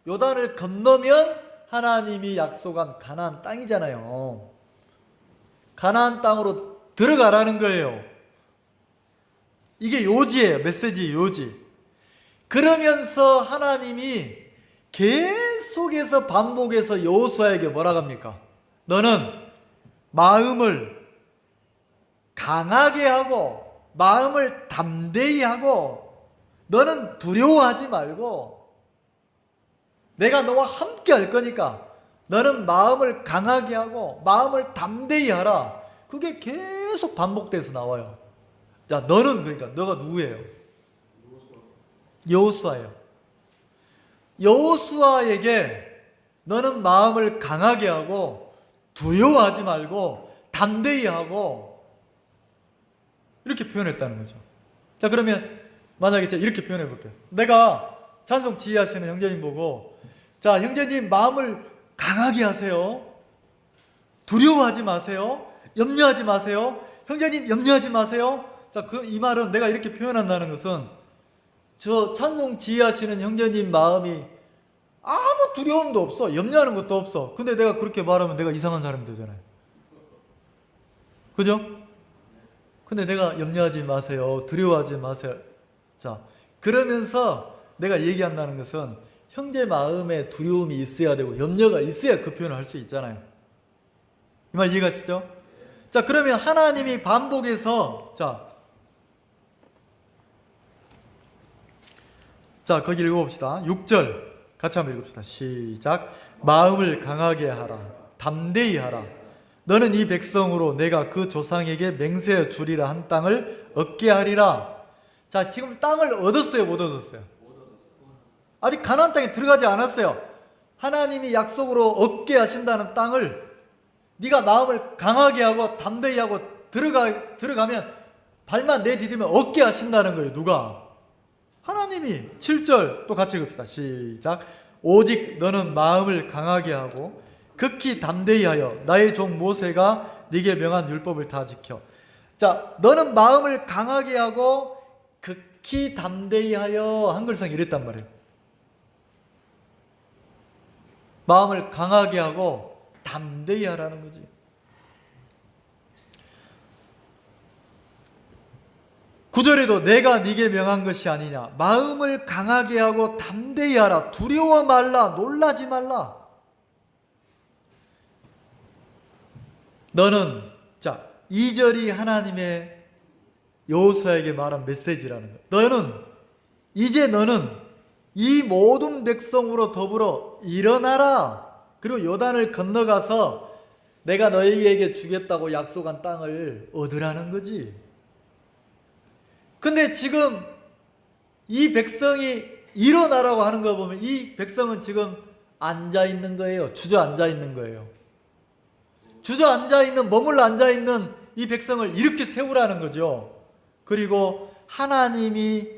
요단을 건너면 하나님이 약속한 가나안 땅이잖아요. 가나안 땅으로 들어가라는 거예요. 이게 요지예요. 메시지 요지. 그러면서 하나님이 계속해서 반복해서 여호수아에게 뭐라고 합니까? 너는 마음을 강하게 하고 마음을 담대히 하고 너는 두려워하지 말고 내가 너와 함께 할 거니까 너는 마음을 강하게 하고 마음을 담대히 하라. 그게 계속 반복돼서 나와요. 자, 너는 그러니까 너가 누구예요? 여호수아예요. 여호수아에게 너는 마음을 강하게 하고 두려워하지 말고 담대히 하고 이렇게 표현했다는 거죠. 자, 그러면 만약에 제가 이렇게 표현해 볼게요. 내가 찬송 지휘하시는 형제님 보고 자, 형제님 마음을 강하게 하세요. 두려워하지 마세요. 염려하지 마세요. 형제님 염려하지 마세요. 자, 이 말은 내가 이렇게 표현한다는 것은 저 찬송 지휘하시는 형제님 마음이 아무 두려움도 없어. 염려하는 것도 없어. 근데 내가 그렇게 말하면 내가 이상한 사람이 되잖아요. 그죠? 근데 내가 염려하지 마세요. 두려워하지 마세요. 자, 그러면서 내가 얘기한다는 것은 형제 마음에 두려움이 있어야 되고 염려가 있어야 그 표현을 할 수 있잖아요. 이 말 이해가시죠? 자, 그러면 하나님이 반복해서 거기 읽어봅시다. 6절 같이 한번 읽읍시다. 시작. 마음을 강하게 하라. 담대히 하라. 너는 이 백성으로 내가 그 조상에게 맹세해 주리라 한 땅을 얻게 하리라. 자, 지금 땅을 얻었어요? 못 얻었어요? 아직 가나안 땅에 들어가지 않았어요. 하나님이 약속으로 얻게 하신다는 땅을 네가 마음을 강하게 하고 담대히 하고 들어가면 발만 내디디면 얻게 하신다는 거예요. 누가? 하나님이. 7절 또 같이 읽읍시다. 시작. 오직 너는 마음을 강하게 하고 극히 담대히 하여 나의 종 모세가 네게 명한 율법을 다 지켜. 자, 너는 마음을 강하게 하고 극히 담대히 하여. 한글성 이랬단 말이에요. 마음을 강하게 하고 담대히 하라는 거지. 구절에도 내가 네게 명한 것이 아니냐. 마음을 강하게 하고 담대히 하라. 두려워 말라. 놀라지 말라. 너는 2절이 하나님의 여호수아에게 말한 메시지라는 거야. 너는 이 모든 백성으로 더불어 일어나라. 그리고 요단을 건너가서 내가 너희에게 주겠다고 약속한 땅을 얻으라는 거지. 근데 지금 이 백성이 일어나라고 하는 거 보면 이 백성은 지금 앉아 있는 거예요. 주저앉아 있는 거예요. 주저앉아 있는, 머물러 앉아 있는 이 백성을 이렇게 세우라는 거죠. 그리고 하나님이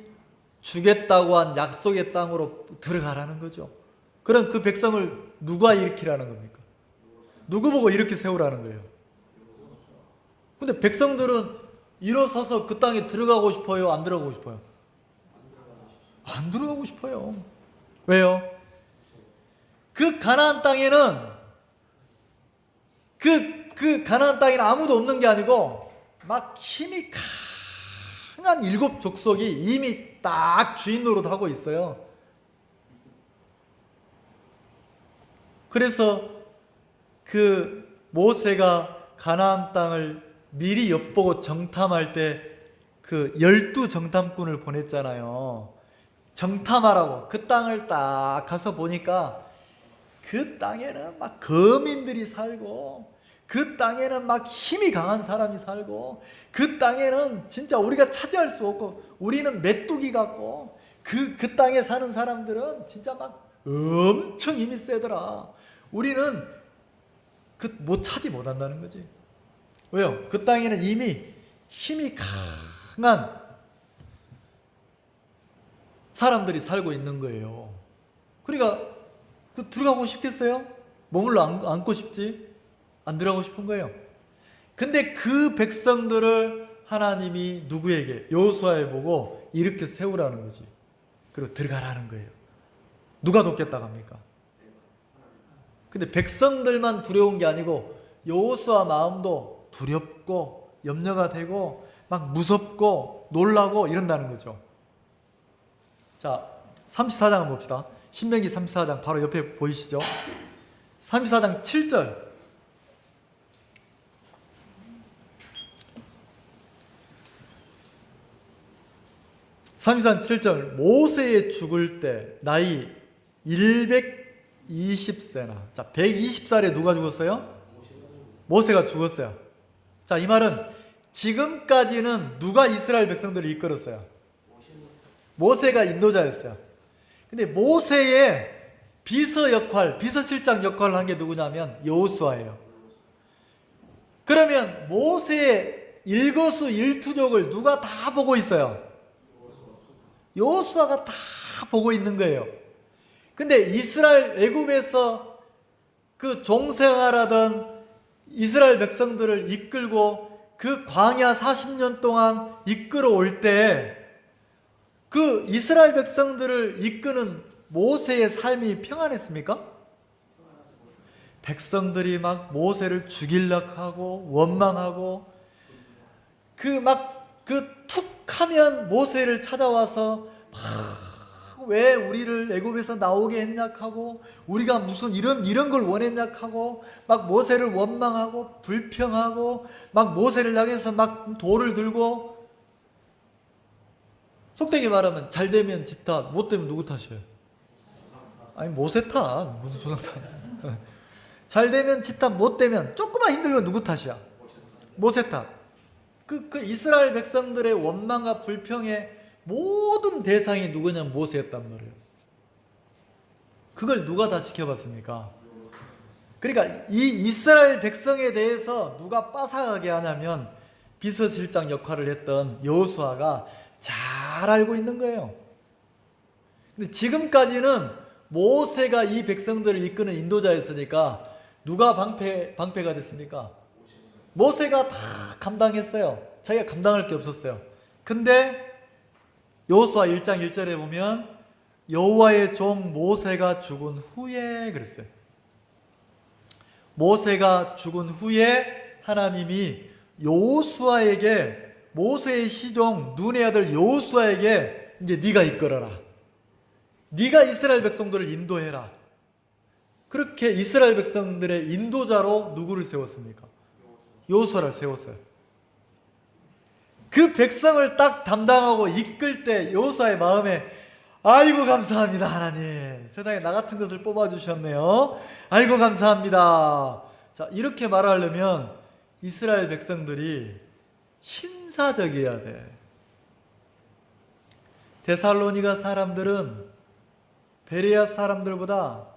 주겠다고 한 약속의 땅으로 들어가라는 거죠. 그럼 그 백성을 누가 일으키라는 겁니까? 누구 보고 이렇게 세우라는 거예요? 근데 백성들은 일어서서 그 땅에 들어가고 싶어요? 안 들어가고 싶어요? 안 들어가고 싶어요. 왜요? 그 가나안 땅에는 그 가나안 땅에는 아무도 없는 게 아니고 막 힘이 강한 7 족속이 이미 딱 주인 노릇하고 있어요. 그래서 그 모세가 가나안 땅을 미리 엿보고 정탐할 때 그 12 정탐꾼을 보냈잖아요. 정탐하라고. 그 땅을 딱 가서 보니까 그 땅에는 막 거민들이 살고, 그 땅에는 막 힘이 강한 사람이 살고, 그 땅에는 진짜 우리가 차지할 수 없고, 우리는 메뚜기 같고, 그 땅에 사는 사람들은 진짜 막 엄청 힘이 세더라. 우리는 못 차지 못한다는 거지. 왜요? 그 땅에는 이미 힘이 강한 사람들이 살고 있는 거예요. 그러니까 들어가고 싶겠어요? 머물러 앉고 싶지? 안 들어가고 싶은 거예요. 근데 그 백성들을 하나님이 누구에게? 여호수아에 보고 이렇게 세우라는 거지. 그리고 들어가라는 거예요. 누가 돕겠다고 합니까? 근데 백성들만 두려운 게 아니고 여호수아 마음도 두렵고 염려가 되고 막 무섭고 놀라고 이런다는 거죠. 자, 34장 봅시다. 신명기 34장 바로 옆에 보이시죠? 34장 7절. 34장 7절. 모세의 죽을 때 나이 120세나. 자, 120살에 누가 죽었어요? 모세가 죽었어요. 자, 이 말은 지금까지는 누가 이스라엘 백성들을 이끌었어요? 모세가 인도자였어요. 근데 모세의 비서 역할, 비서실장 역할을 한 게 누구냐면 여호수아예요. 그러면 모세의 일거수일투족을 누가 다 보고 있어요? 여호수아가 다 보고 있는 거예요. 근데 이스라엘 애굽에서 그 종생활하던 이스라엘 백성들을 이끌고 그 광야 40년 동안 이끌어 올 때 그 이스라엘 백성들을 이끄는 모세의 삶이 평안했습니까? 백성들이 막 모세를 죽이려고 하고 원망하고 툭 하면 모세를 찾아와서 왜 우리를 애굽에서 나오게 했냐 하고 우리가 무슨 이런 걸 원했냐 하고 막 모세를 원망하고 불평하고 막 모세를 향해서 막 돌을 들고, 속되게 말하면 잘 되면 지 탓, 못 되면 누구 탓이에요? 아니 모세 탓, 무슨 조상 탓. 잘 되면 지 탓, 못 되면 조금만 힘들면 누구 탓이야? 모세 탓. 그 이스라엘 백성들의 원망과 불평의 모든 대상이 누구냐면 모세였단 말이에요. 그걸 누가 다 지켜봤습니까? 그러니까 이 이스라엘 백성에 대해서 누가 빠삭하게 하냐면 비서실장 역할을 했던 여호수아가 잘 알고 있는 거예요. 근데 지금까지는 모세가 이 백성들을 이끄는 인도자였으니까 누가 방패가 됐습니까? 모세가 다 감당했어요. 자기가 감당할 게 없었어요. 근데 여호수아 1장 1절에 보면 여호와의 종 모세가 죽은 후에 그랬어요. 모세가 죽은 후에 하나님이 여호수아에게, 모세의 시종 눈의 아들 여호수아에게 이제 네가 이끌어라. 네가 이스라엘 백성들을 인도해라. 그렇게 이스라엘 백성들의 인도자로 누구를 세웠습니까? 여호수아를 세웠어요. 그 백성을 딱 담당하고 이끌 때 여호수아의 마음에 아이고 감사합니다 하나님. 세상에 나 같은 것을 뽑아주셨네요. 아이고 감사합니다. 자, 이렇게 말하려면 이스라엘 백성들이 신사적이어야 돼. 데살로니가 사람들은 베레아 사람들보다,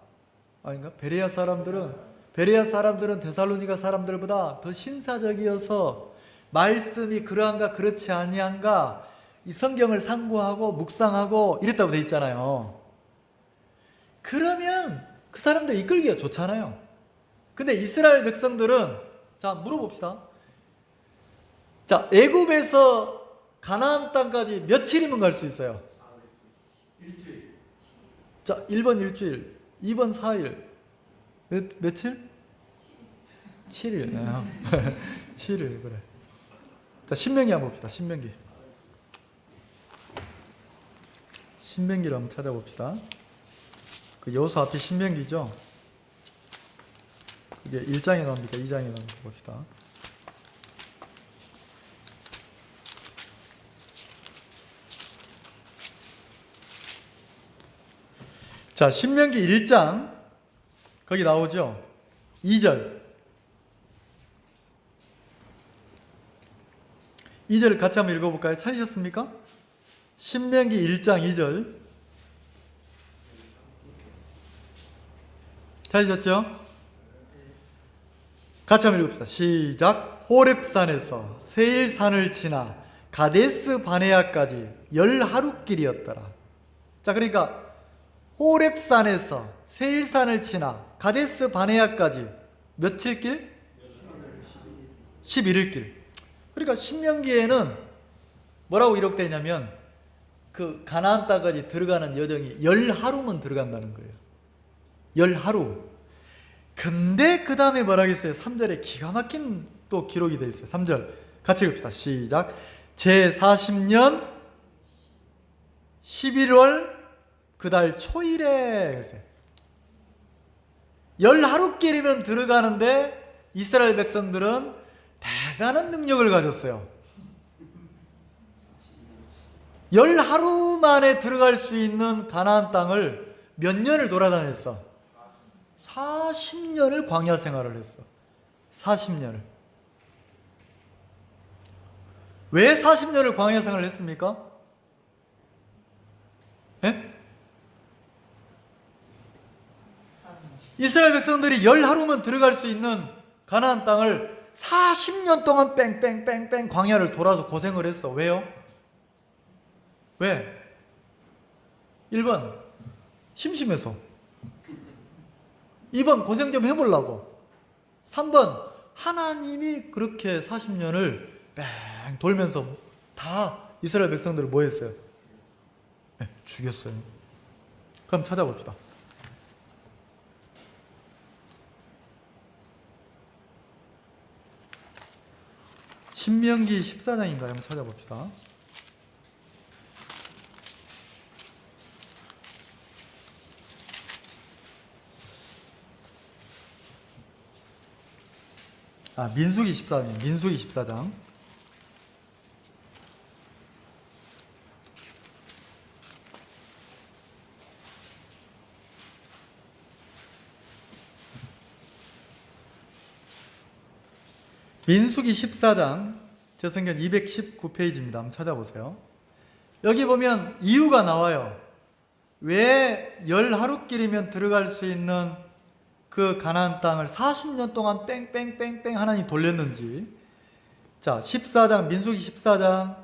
아닌가? 베레아 사람들은 데살로니가 사람들보다 더 신사적이어서 말씀이 그러한가 그렇지 아니한가 이 성경을 상고하고 묵상하고 이랬다고 돼 있잖아요. 그러면 그 사람들 이끌기가 좋잖아요. 근데 이스라엘 백성들은, 자, 물어봅시다. 자, 애굽에서 가나안 땅까지 며칠이면 갈 수 있어요? 일주일. 자, 1번 일주일, 2번 4일. 며칠? 7일. 7일, 그래. 자, 신명기 한번 봅시다. 신명기를 한번 찾아봅시다. 그 여호수아 앞에 신명기죠. 그게 1장에 나옵니까? 2장에 나옵니까? 봅시다. 자, 신명기 1장 거기 나오죠. 2절. 2절 같이 한번 읽어볼까요? 찾으셨습니까? 신명기 1장 2절. 찾으셨죠? 같이 한번 읽읍시다. 시작. 호렙산에서 세일산을 지나 가데스 바네아까지 10하루길이었더라. 자, 그러니까 호렙산에서 세일산을 지나 가데스 바네아까지 며칠 길? 11일 길. 그러니까 신명기에는 뭐라고 기록되어 있냐면 그 가나안 땅까지 들어가는 여정이 10하루면 들어간다는 거예요. 10하루. 근데 그 다음에 뭐라 하겠어요? 3절에 기가 막힌 또 기록이 되어 있어요. 3절 같이 읽읍시다. 시작. 제40년 11월 그달 초일에 10하루길이면 들어가는데 이스라엘 백성들은 대단한 능력을 가졌어요. 10하루 만에 들어갈 수 있는 가나안 땅을 몇 년을 돌아다녔어? 40년을 광야 생활을 했어. 40년을. 왜 40년을 광야 생활을 했습니까? 예? 이스라엘 백성들이 10하루면 들어갈 수 있는 가나안 땅을 40년 동안 뺑뺑뺑뺑 광야를 돌아서 고생을 했어. 왜요? 왜? 1번 심심해서, 2번 고생 좀 해보려고, 3번 하나님이 그렇게 40년을 뺑 돌면서 다 이스라엘 백성들을 뭐 했어요? 네, 죽였어요. 그럼 찾아봅시다. 신명기 14장인가요? 한번 찾아봅시다. 민수기 14장. 민수기 14장. 민수기 14장, 제 성경 219페이지입니다. 한번 찾아보세요. 여기 보면 이유가 나와요. 왜 10하루길이면 들어갈 수 있는 그 가나안 땅을 40년 동안 뺑뺑뺑뺑 하나님 돌렸는지. 자, 14장, 민수기 14장,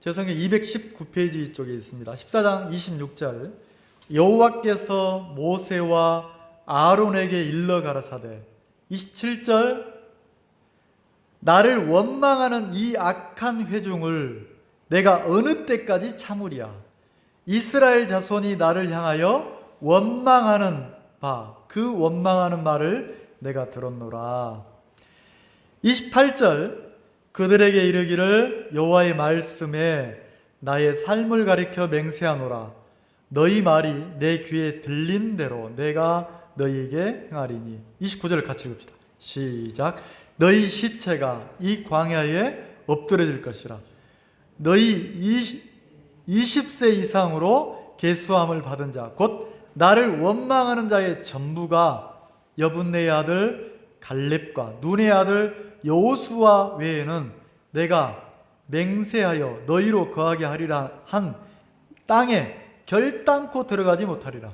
제 성경 219페이지 쪽에 있습니다. 14장 26절. 여호와께서 모세와 아론에게 일러 가라사대. 27절. 나를 원망하는 이 악한 회중을 내가 어느 때까지 참으랴. 이스라엘 자손이 나를 향하여 원망하는 바, 그 원망하는 말을 내가 들었노라. 28절. 그들에게 이르기를 여호와의 말씀에 나의 삶을 가리켜 맹세하노라. 너희 말이 내 귀에 들린 대로 내가 너희에게 행하리니. 29절을 같이 읽읍시다. 시작. 너희 시체가 이 광야에 엎드려질 것이라. 너희 20세 이상으로 계수함을 받은 자, 곧 나를 원망하는 자의 전부가 여분네의 아들 갈렙과 눈의 아들 여호수아 외에는 내가 맹세하여 너희로 거하게 하리라 한 땅에 결단코 들어가지 못하리라.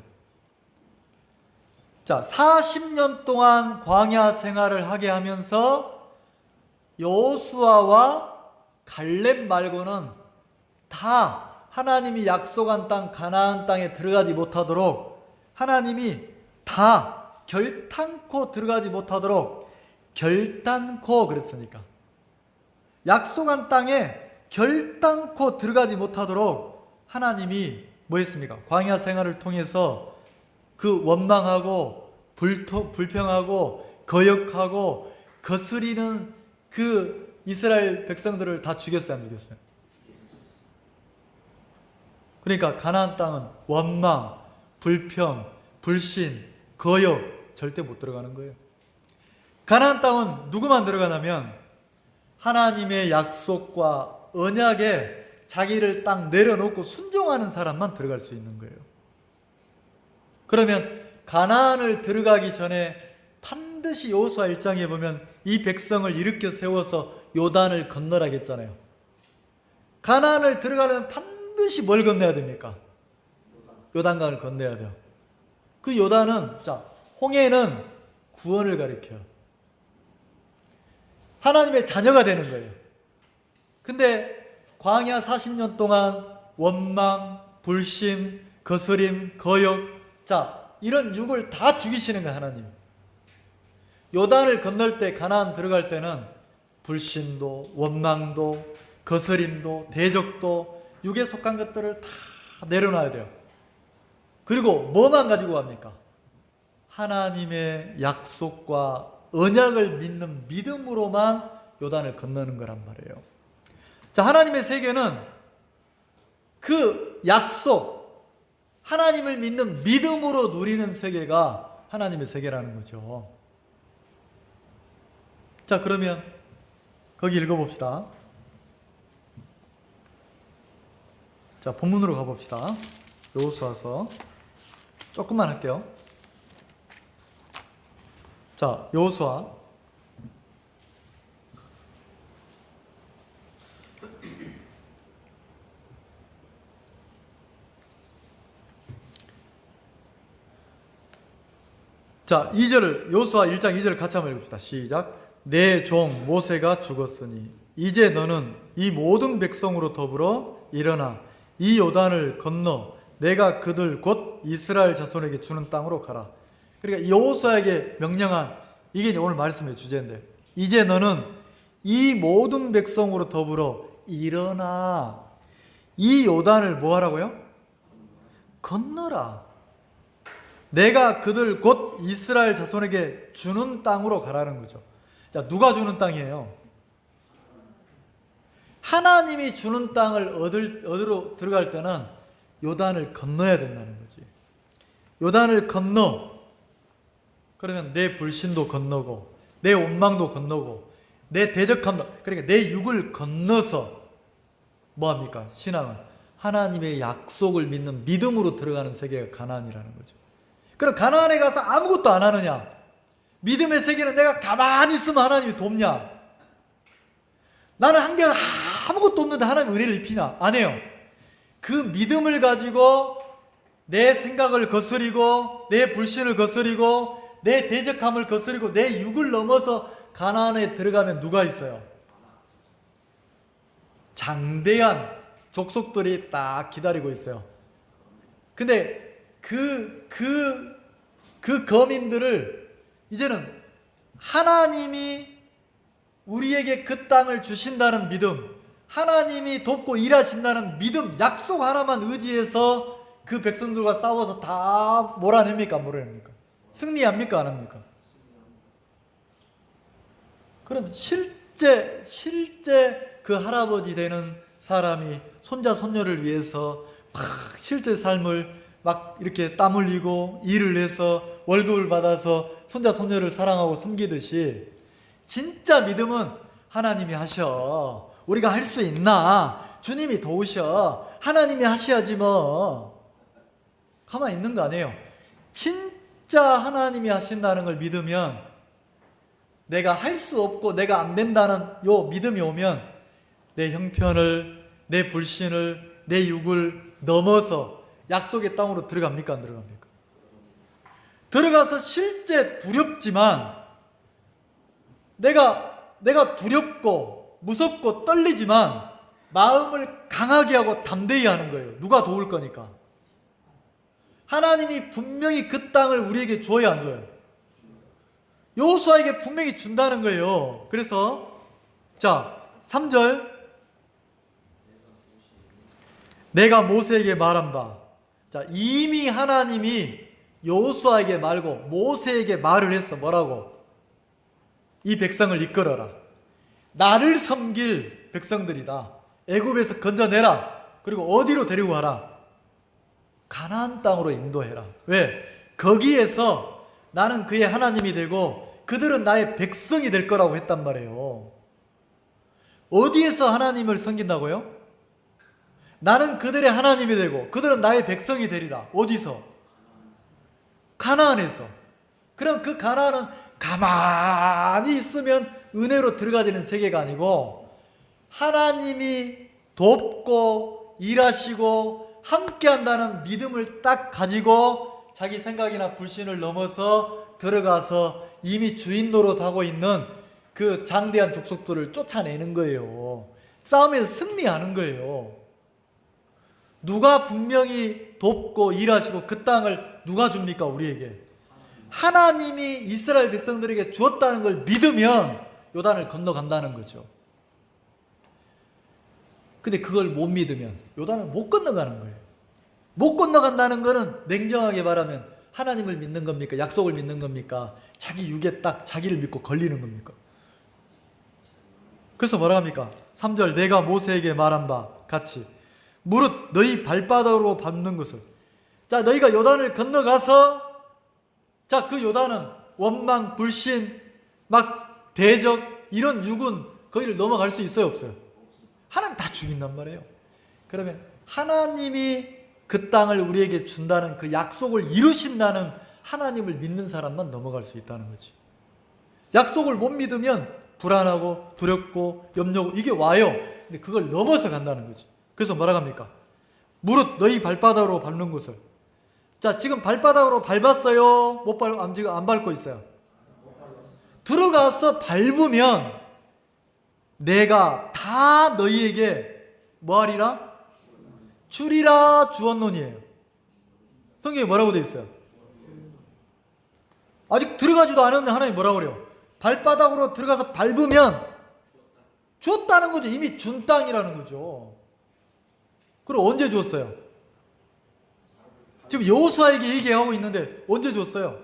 자, 40년 동안 광야 생활을 하게 하면서 여호수아와 갈렙 말고는 다 하나님이 약속한 땅 가나안 땅에 들어가지 못하도록 하나님이 다 결단코 들어가지 못하도록 결단코 그랬으니까 약속한 땅에 결단코 들어가지 못하도록 하나님이 뭐 했습니까? 광야 생활을 통해서 그 원망하고 불평하고 거역하고 거스리는 그 이스라엘 백성들을 다 죽였어요, 안 죽였어요? 그러니까 가나안 땅은 원망, 불평, 불신, 거역 절대 못 들어가는 거예요. 가나안 땅은 누구만 들어가냐면 하나님의 약속과 언약에 자기를 딱 내려놓고 순종하는 사람만 들어갈 수 있는 거예요. 그러면 가나안을 들어가기 전에 반드시 여호수아 1장에 보면 이 백성을 일으켜 세워서 요단을 건너라 했잖아요. 가나안을 들어가려면 반드시 뭘 건너야 됩니까? 요단강을 건너야 돼요. 그 요단은, 자, 홍해는 구원을 가리켜요. 하나님의 자녀가 되는 거예요. 근데 광야 40년 동안 원망, 불심, 거스림, 거역, 자, 이런 육을 다 죽이시는 거예요, 하나님. 요단을 건널 때, 가나안 들어갈 때는 불신도, 원망도, 거스림도, 대적도, 육에 속한 것들을 다 내려놔야 돼요. 그리고 뭐만 가지고 갑니까? 하나님의 약속과 언약을 믿는 믿음으로만 요단을 건너는 거란 말이에요. 자, 하나님의 세계는 그 약속, 하나님을 믿는 믿음으로 누리는 세계가 하나님의 세계라는 거죠. 자, 그러면 거기 읽어봅시다. 자, 본문으로 가봅시다. 여호수아서 조금만 할게요. 자, 여호수아 자, 2절을 여호수아 1장 2절을 같이 한번 읽읍시다. 시작. 내 종 모세가 죽었으니 이제 너는 이 모든 백성으로 더불어 일어나 이 요단을 건너 내가 그들 곧 이스라엘 자손에게 주는 땅으로 가라. 그러니까 여호수아에게 명령한, 이게 오늘 말씀의 주제인데, 이제 너는 이 모든 백성으로 더불어 일어나 이 요단을 뭐 하라고요? 건너라. 내가 그들 곧 이스라엘 자손에게 주는 땅으로 가라는 거죠. 자, 누가 주는 땅이에요? 하나님이 주는 땅을 얻으러 들어갈 때는 요단을 건너야 된다는 거지. 요단을 건너. 그러면 내 불신도 건너고, 내 원망도 건너고, 내 대적함도, 그러니까 내 육을 건너서 뭐합니까? 신앙은 하나님의 약속을 믿는 믿음으로 들어가는 세계가 가나안이라는 거죠. 그럼 가나안에 가서 아무것도 안 하느냐? 믿음의 세계는 내가 가만히 있으면 하나님이 돕냐? 나는 한 게 아무것도 없는데 하나님이 은혜를 입히냐? 안 해요. 그 믿음을 가지고 내 생각을 거스리고 내 불신을 거스리고 내 대적함을 거스리고 내 육을 넘어서 가나안에 들어가면 누가 있어요? 장대한 족속들이 딱 기다리고 있어요. 근데 그 거민들을 이제는 하나님이 우리에게 그 땅을 주신다는 믿음, 하나님이 돕고 일하신다는 믿음, 약속 하나만 의지해서 그 백성들과 싸워서 다 몰아냅니까? 몰아냅니까? 승리합니까? 안 합니까? 그럼 실제 그 할아버지 되는 사람이 손자 손녀를 위해서 막 실제 삶을 막 이렇게 땀 흘리고 일을 해서 월급을 받아서 손자 손녀를 사랑하고 섬기듯이 진짜 믿음은 하나님이 하셔. 우리가 할 수 있나? 주님이 도우셔. 하나님이 하셔야지 뭐. 가만히 있는 거 아니에요. 진짜 하나님이 하신다는 걸 믿으면, 내가 할 수 없고 내가 안 된다는 요 믿음이 오면 내 형편을, 내 불신을, 내 육을 넘어서 약속의 땅으로 들어갑니까? 안 들어갑니까? 들어가서 실제 두렵지만, 내가 두렵고 무섭고 떨리지만 마음을 강하게 하고 담대히 하는 거예요. 누가 도울 거니까. 하나님이 분명히 그 땅을 우리에게 줘야 안 줘요? 여호수아에게 분명히 준다는 거예요. 그래서 자 3절, 내가 모세에게 말한 바. 자, 이미 하나님이 여호수아에게 말고 모세에게 말을 했어. 뭐라고? 이 백성을 이끌어라. 나를 섬길 백성들이다. 애굽에서 건져내라. 그리고 어디로 데리고 가라? 가나안 땅으로 인도해라. 왜? 거기에서 나는 그의 하나님이 되고 그들은 나의 백성이 될 거라고 했단 말이에요. 어디에서 하나님을 섬긴다고요? 나는 그들의 하나님이 되고 그들은 나의 백성이 되리라. 어디서? 가나안에서. 그럼 그 가나안은 가만히 있으면 은혜로 들어가지는 세계가 아니고, 하나님이 돕고 일하시고 함께 한다는 믿음을 딱 가지고 자기 생각이나 불신을 넘어서 들어가서 이미 주인 노릇하고 있는 그 장대한 족속들을 쫓아내는 거예요. 싸움에서 승리하는 거예요. 누가 분명히 돕고 일하시고 그 땅을 누가 줍니까? 우리에게. 하나님이 이스라엘 백성들에게 주었다는 걸 믿으면 요단을 건너간다는 거죠. 근데 그걸 못 믿으면 요단을 못 건너가는 거예요. 못 건너간다는 거는 냉정하게 말하면 하나님을 믿는 겁니까? 약속을 믿는 겁니까? 자기 육에 딱 자기를 믿고 걸리는 겁니까? 그래서 뭐라 합니까? 3절, 내가 모세에게 말한 바 같이 무릇 너희 발바닥으로 밟는 것을. 자, 너희가 요단을 건너가서, 자, 그 요단은 원망, 불신, 막 대적, 이런 육은 거기를 넘어갈 수 있어요, 없어요? 하나님 다 죽인단 말이에요. 그러면 하나님이 그 땅을 우리에게 준다는 그 약속을 이루신다는 하나님을 믿는 사람만 넘어갈 수 있다는 거지. 약속을 못 믿으면 불안하고 두렵고 염려고 이게 와요. 근데 그걸 넘어서 간다는 거지. 그래서 뭐라 합니까? 무릇 너희 발바닥으로 밟는 것을. 자, 지금 발바닥으로 밟았어요? 못 밟, 지금 안 밟고 있어요? 들어가서 밟으면 내가 다 너희에게 뭐하리라? 주리라 주었노니에요. 성경에 뭐라고 되어 있어요? 아직 들어가지도 않았는데 하나님이 뭐라고 그래요? 발바닥으로 들어가서 밟으면 주었다는 거죠. 이미 준 땅이라는 거죠. 그리고 언제 줬어요? 지금 여호수아에게 얘기하고 있는데 언제 줬어요?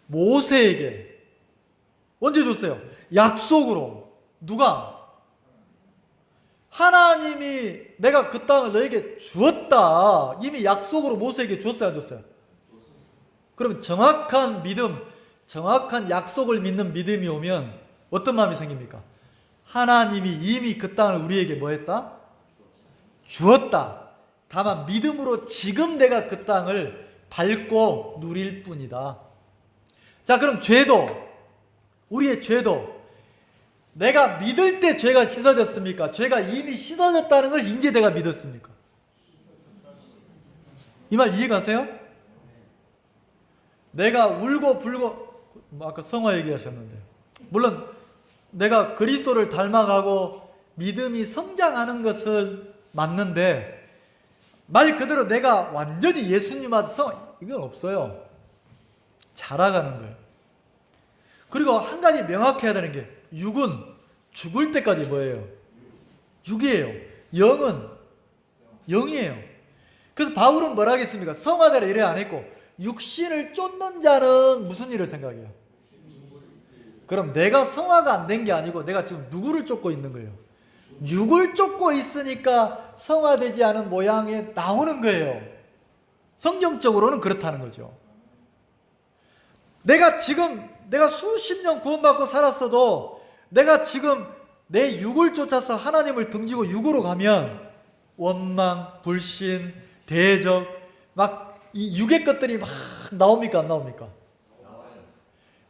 모세에게. 언제 줬어요? 약속으로. 누가? 하나님이 내가 그 땅을 너에게 주었다. 이미 약속으로 모세에게 줬어요, 안 줬어요? 그럼 정확한 믿음, 정확한 약속을 믿는 믿음이 오면 어떤 마음이 생깁니까? 하나님이 이미 그 땅을 우리에게 뭐 했다? 주었다. 다만 믿음으로 지금 내가 그 땅을 밟고 누릴 뿐이다. 자, 그럼 죄도, 우리의 죄도 내가 믿을 때 죄가 씻어졌습니까? 죄가 이미 씻어졌다는 걸 이제 내가 믿었습니까? 이 말 이해가세요? 내가 울고 불고, 아까 성화 얘기하셨는데, 물론 내가 그리스도를 닮아가고 믿음이 성장하는 것을 맞는데, 말 그대로 내가 완전히 예수님한테 이건 없어요. 자라가는 거예요. 그리고 한 가지 명확해야 되는 게, 육은 죽을 때까지 뭐예요? 육이에요. 영은 영이에요. 그래서 바울은 뭐라 하겠습니까? 성화되라 이래 안 했고, 육신을 쫓는 자는 무슨 일을 생각해요? 그럼 내가 성화가 안 된 게 아니고 내가 지금 누구를 쫓고 있는 거예요? 육을 쫓고 있으니까 성화되지 않은 모양에 나오는 거예요. 성경적으로는 그렇다는 거죠. 내가 수십 년 구원받고 살았어도 내가 지금 내 육을 쫓아서 하나님을 등지고 육으로 가면 원망, 불신, 대적 막 이 육의 것들이 막 나옵니까 안 나옵니까?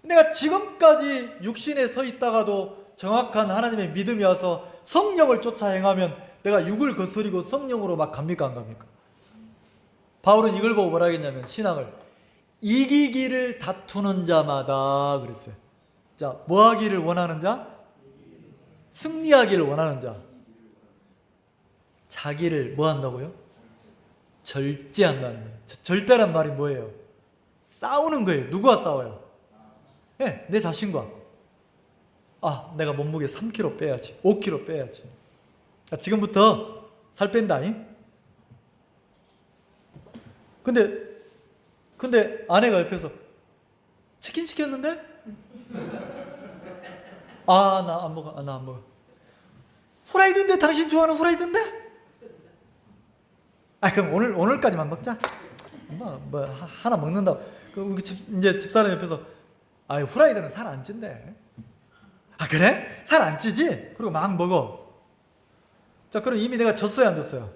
내가 지금까지 육신에 서 있다가도 정확한 하나님의 믿음이 와서 성령을 쫓아 행하면 내가 육을 거스리고 성령으로 막 갑니까 안 갑니까? 바울은 이걸 보고 뭐라 하겠냐면 신앙을 이기기를 다투는 자마다 그랬어요. 자, 뭐 하기를 원하는 자? 승리하기를 원하는 자. 자기를 뭐 한다고요? 절제한다는 거예요. 절대란 말이 뭐예요? 싸우는 거예요. 누구와 싸워요? 네, 내 자신과. 아, 내가 몸무게 3kg 빼야지. 5kg 빼야지. 자, 지금부터 살 뺀다잉. 근데 아내가 옆에서 치킨 시켰는데? 아, 나 안 먹어. 나 안 먹어. 후라이드인데 당신 좋아하는 후라이드인데? 아, 그럼 오늘까지만 먹자. 뭐 하나 먹는다고. 우리 이제 집사람 옆에서 아, 후라이드는 살 안 찐대. 아, 그래? 살 안 찌지? 그리고 막 먹어. 자, 그럼 이미 내가 졌어요, 안 졌어요?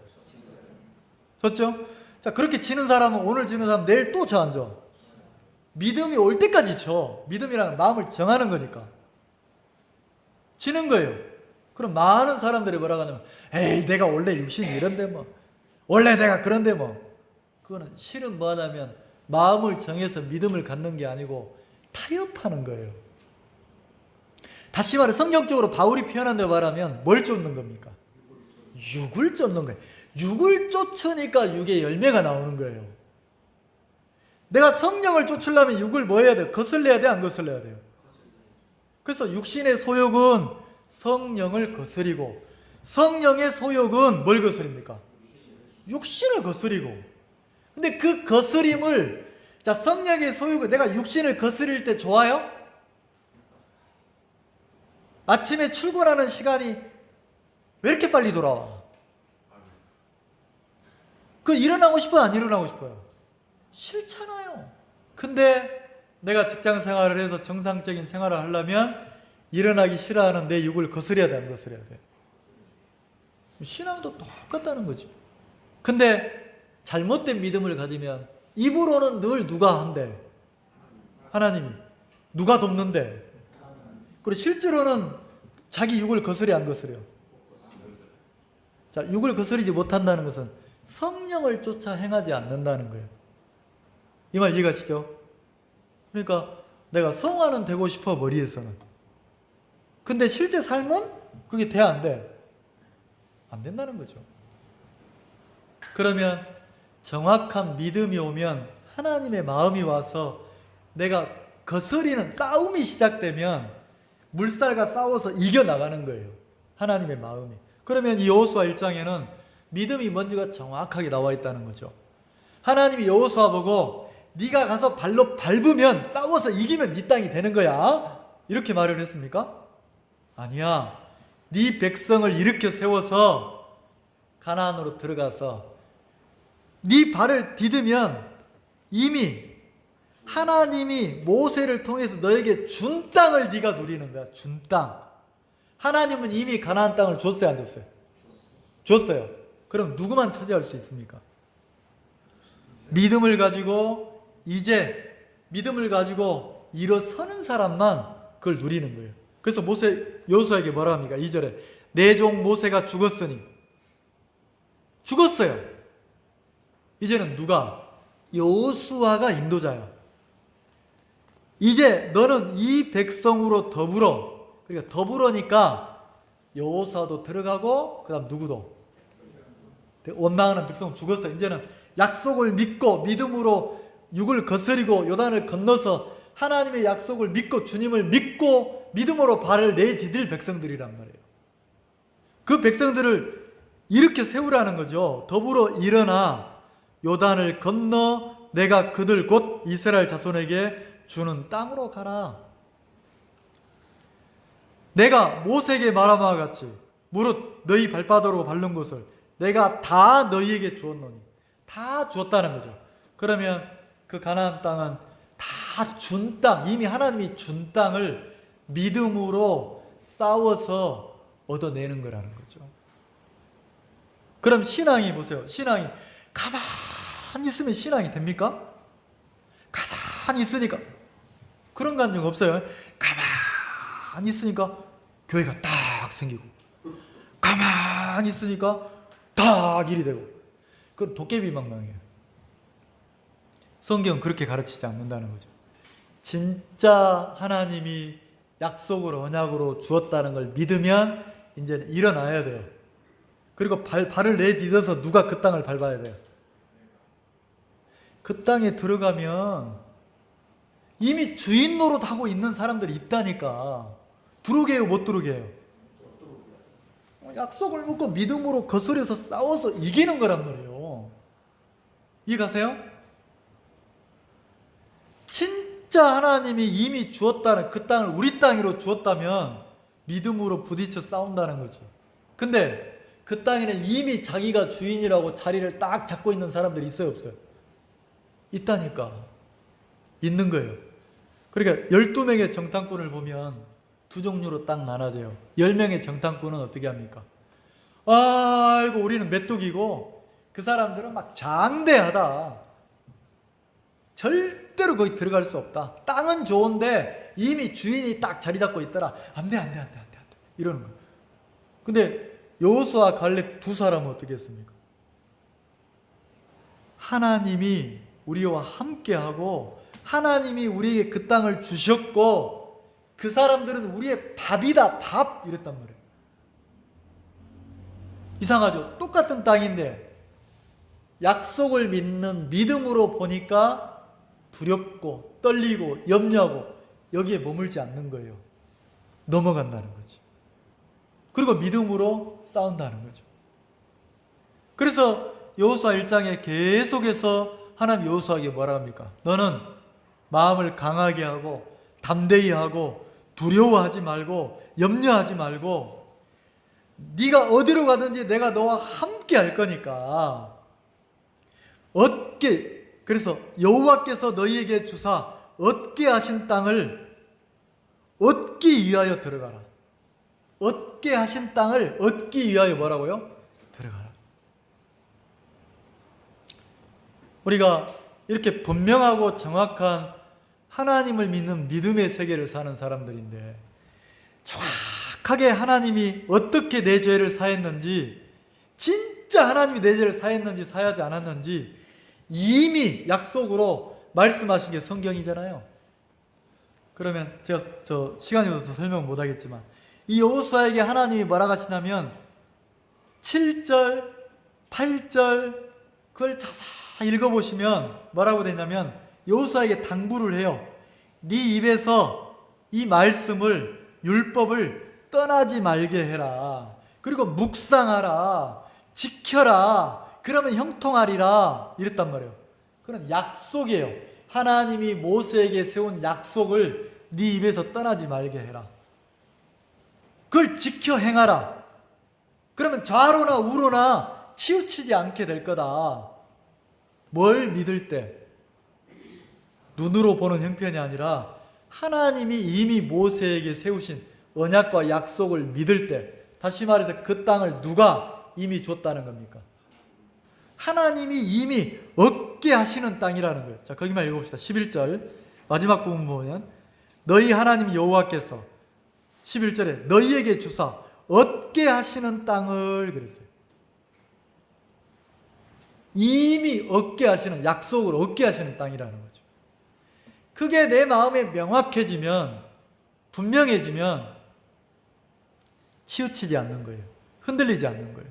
졌죠? 자, 그렇게 지는 사람은 오늘 지는 사람 내일 또 져 안 져? 믿음이 올 때까지 져. 믿음이라는 마음을 정하는 거니까. 지는 거예요. 그럼 많은 사람들이 뭐라고 하냐면 에이, 내가 원래 육신이 이런데 뭐. 원래 내가 그런데 뭐. 그거는 실은 뭐 하냐면 마음을 정해서 믿음을 갖는 게 아니고 타협하는 거예요. 다시 말해 성경적으로 바울이 표현한 대로 말하면 뭘 쫓는 겁니까? 육을 쫓는 거예요. 육을 쫓으니까 육의 열매가 나오는 거예요. 내가 성령을 쫓으려면 육을 뭐 해야 돼요? 거슬려야 돼? 안 거슬려야 돼요? 그래서 육신의 소욕은 성령을 거스리고 성령의 소욕은 뭘 거스립니까? 육신을 거스리고. 근데 그 거스림을 자, 성령의 소욕을 내가 육신을 거스릴 때 좋아요? 아침에 출근하는 시간이 왜 이렇게 빨리 돌아와? 그 일어나고 싶어요? 안 일어나고 싶어요? 싫잖아요. 근데 내가 직장 생활을 해서 정상적인 생활을 하려면 일어나기 싫어하는 내 육을 거스려야 돼, 안 거스려야 돼? 신앙도 똑같다는 거지. 근데 잘못된 믿음을 가지면 입으로는 늘 누가 한대? 하나님이. 누가 돕는데? 그리고 실제로는 자기 육을 거스려 안 거스려? 자, 육을 거스리지 못한다는 것은 성령을 쫓아 행하지 않는다는 거예요. 이 말 이해가시죠? 그러니까 내가 성화는 되고 싶어, 머리에서는. 근데 실제 삶은 그게 돼, 안 돼? 안 된다는 거죠. 그러면 정확한 믿음이 오면 하나님의 마음이 와서 내가 거스리는 싸움이 시작되면 물살과 싸워서 이겨나가는 거예요. 하나님의 마음이. 그러면 이 여호수아 1장에는 믿음이 뭔지가 정확하게 나와 있다는 거죠. 하나님이 여호수아 보고 네가 가서 발로 밟으면 싸워서 이기면 네 땅이 되는 거야. 이렇게 말을 했습니까? 아니야. 네 백성을 일으켜 세워서 가나안으로 들어가서 네 발을 디디면 이미 하나님이 모세를 통해서 너에게 준 땅을 네가 누리는 거야. 준 땅. 하나님은 이미 가나안 땅을 줬어요, 안 줬어요? 줬어요. 그럼 누구만 차지할 수 있습니까? 믿음을 가지고 믿음을 가지고 일어서는 사람만 그걸 누리는 거예요. 그래서 여호수아에게 뭐라 합니까? 2절에 내 종 모세가 죽었으니. 죽었어요. 이제는 누가? 여호수아가 인도자야. 이제 너는 이 백성으로 더불어. 그러니까 더불어니까 여호수아도 들어가고 그다음 누구도? 원망하는 백성은 죽었어요. 이제는 약속을 믿고 믿음으로 육을 거스리고 요단을 건너서 하나님의 약속을 믿고 주님을 믿고 믿음으로 발을 내디딜 백성들이란 말이에요. 그 백성들을 일으켜 세우라는 거죠. 더불어 일어나 요단을 건너 내가 그들 곧 이스라엘 자손에게 주는 땅으로 가라. 내가 모세에게 말한 바와 같이 무릇 너희 발바닥으로 밟는 것을 내가 다 너희에게 주었노니. 다 주었다는 거죠. 그러면 그 가나안 땅은 다 준 땅, 이미 하나님이 준 땅을 믿음으로 싸워서 얻어내는 거라는 거죠. 그럼 신앙이 보세요. 신앙이 가만히 있으면 신앙이 됩니까? 가만히 있으니까 그런 감정 없어요. 가만히 있으니까 교회가 딱 생기고, 가만히 있으니까 딱 일이 되고. 그건 도깨비 방망이에요. 성경은 그렇게 가르치지 않는다는 거죠. 진짜 하나님이 약속으로 언약으로 주었다는 걸 믿으면 이제 일어나야 돼요. 그리고 발을 내딛어서 누가 그 땅을 밟아야 돼요. 그 땅에 들어가면 이미 주인 노릇하고 있는 사람들이 있다니까. 들어오게 해요, 못 들어오게 해요? 약속을 묻고 믿음으로 거스려서 싸워서 이기는 거란 말이에요. 이해가세요? 진짜 하나님이 이미 주었다는 그 땅을 우리 땅으로 주었다면 믿음으로 부딪혀 싸운다는 거지. 근데 그 땅에는 이미 자기가 주인이라고 자리를 딱 잡고 있는 사람들이 있어요, 없어요? 있다니까. 있는 거예요. 그러니까 12명의 정탐꾼을 보면 두 종류로 딱 나눠져요. 10명의 정탐꾼은 어떻게 합니까? 아이고 우리는 메뚜기고 그 사람들은 막 장대하다. 절대로 거기 들어갈 수 없다. 땅은 좋은데 이미 주인이 딱 자리 잡고 있더라. 안 돼. 이러는 거예요. 근데 여호수아 갈렙 두 사람은 어떻게 했습니까? 하나님이 우리와 함께하고 하나님이 우리에게 그 땅을 주셨고 그 사람들은 우리의 밥이다, 밥 이랬단 말이에요. 이상하죠? 똑같은 땅인데 약속을 믿는 믿음으로 보니까 두렵고 떨리고 염려하고 여기에 머물지 않는 거예요. 넘어간다는 거지. 그리고 믿음으로 싸운다는 거죠. 그래서 여호수아 1장에 계속해서 하나님 여호수아에게 뭐라 합니까? 너는 마음을 강하게 하고 담대히 하고 두려워하지 말고 염려하지 말고 네가 어디로 가든지 내가 너와 함께 할 거니까 그래서 여호와께서 너희에게 주사 얻게 하신 땅을 얻기 위하여 들어가라. 얻게 하신 땅을 얻기 위하여 뭐라고요? 들어가라. 우리가 이렇게 분명하고 정확한 하나님을 믿는 믿음의 세계를 사는 사람들인데 정확하게 하나님이 어떻게 내 죄를 사했는지, 진짜 하나님이 내 죄를 사했는지 사하지 않았는지 이미 약속으로 말씀하신 게 성경이잖아요. 그러면 제가 시간이 없어서 설명 못 하겠지만 이 여호수아에게 하나님이 뭐라고 하시냐면 7절, 8절 그걸 자세히 읽어보시면 뭐라고 되냐면 여호수아에게 당부를 해요. 네 입에서 이 말씀을, 율법을 떠나지 말게 해라. 그리고 묵상하라. 지켜라. 그러면 형통하리라. 이랬단 말이에요. 그런 약속이에요. 하나님이 모세에게 세운 약속을 네 입에서 떠나지 말게 해라. 그걸 지켜 행하라. 그러면 좌로나 우로나 치우치지 않게 될 거다. 뭘 믿을 때? 눈으로 보는 형편이 아니라 하나님이 이미 모세에게 세우신 언약과 약속을 믿을 때, 다시 말해서 그 땅을 누가 이미 줬다는 겁니까? 하나님이 이미 얻게 하시는 땅이라는 거예요. 자, 거기만 읽어봅시다. 11절 마지막 부분 보면 너희 하나님 여호와께서 11절에 너희에게 주사 얻게 하시는 땅을 그랬어요. 이미 얻게 하시는, 약속을 얻게 하시는 땅이라는 거죠. 그게 내 마음에 명확해지면, 분명해지면 치우치지 않는 거예요. 흔들리지 않는 거예요.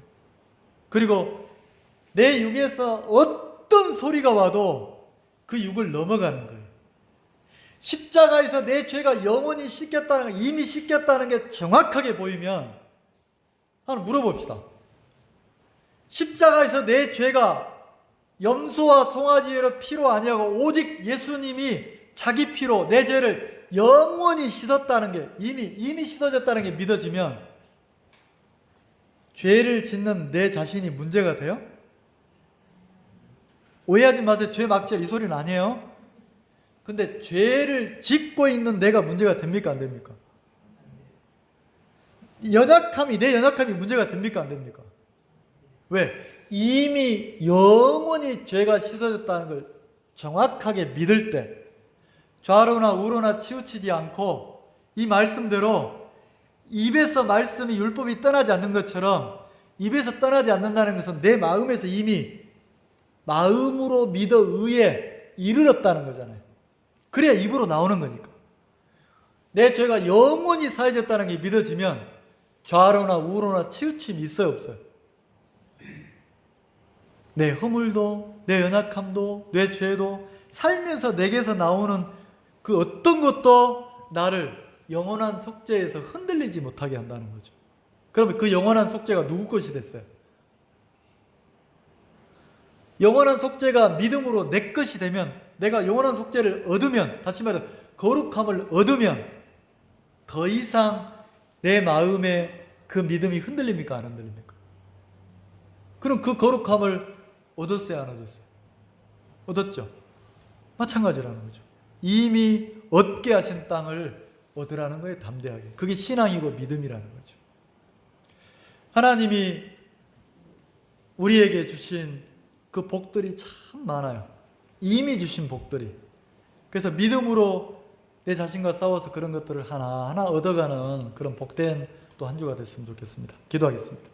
그리고 내 육에서 어떤 소리가 와도 그 육을 넘어가는 거예요. 십자가에서 내 죄가 영원히 씻겼다는 거, 이미 씻겼다는 게 정확하게 보이면 한번 물어봅시다. 십자가에서 내 죄가 염소와 송아지의 피로 아니하고 오직 예수님이 자기 피로 내 죄를 영원히 씻었다는 게, 이미 씻어졌다는 게 믿어지면 죄를 짓는 내 자신이 문제가 돼요? 오해하지 마세요. 죄 막절 이 소리는 아니에요. 근데 죄를 짓고 있는 내가 문제가 됩니까? 안 됩니까? 내 연약함이 문제가 됩니까? 안 됩니까? 왜? 이미 영원히 죄가 씻어졌다는 걸 정확하게 믿을 때 좌로나 우로나 치우치지 않고 이 말씀대로 입에서 말씀이 율법이 떠나지 않는 것처럼 입에서 떠나지 않는다는 것은 내 마음에서 이미 마음으로 믿어 의에 이르렀다는 거잖아요. 그래야 입으로 나오는 거니까. 내 죄가 영원히 사해졌다는 게 믿어지면 좌로나 우로나 치우침이 있어요, 없어요? 내 허물도, 내 연약함도, 내 죄도 살면서 내게서 나오는 그 어떤 것도 나를 영원한 속죄에서 흔들리지 못하게 한다는 거죠. 그러면 그 영원한 속죄가 누구 것이 됐어요? 영원한 속죄가 믿음으로 내 것이 되면, 내가 영원한 속죄를 얻으면, 다시 말해 거룩함을 얻으면 더 이상 내 마음에 그 믿음이 흔들립니까? 안 흔들립니까? 그럼 그 거룩함을 얻었어요? 안 얻었어요? 얻었죠. 마찬가지라는 거죠. 이미 얻게 하신 땅을 얻으라는 거예요. 담대하게. 그게 신앙이고 믿음이라는 거죠. 하나님이 우리에게 주신 그 복들이 참 많아요. 이미 주신 복들이. 그래서 믿음으로 내 자신과 싸워서 그런 것들을 하나하나 얻어가는 그런 복된 또 한 주가 됐으면 좋겠습니다. 기도하겠습니다.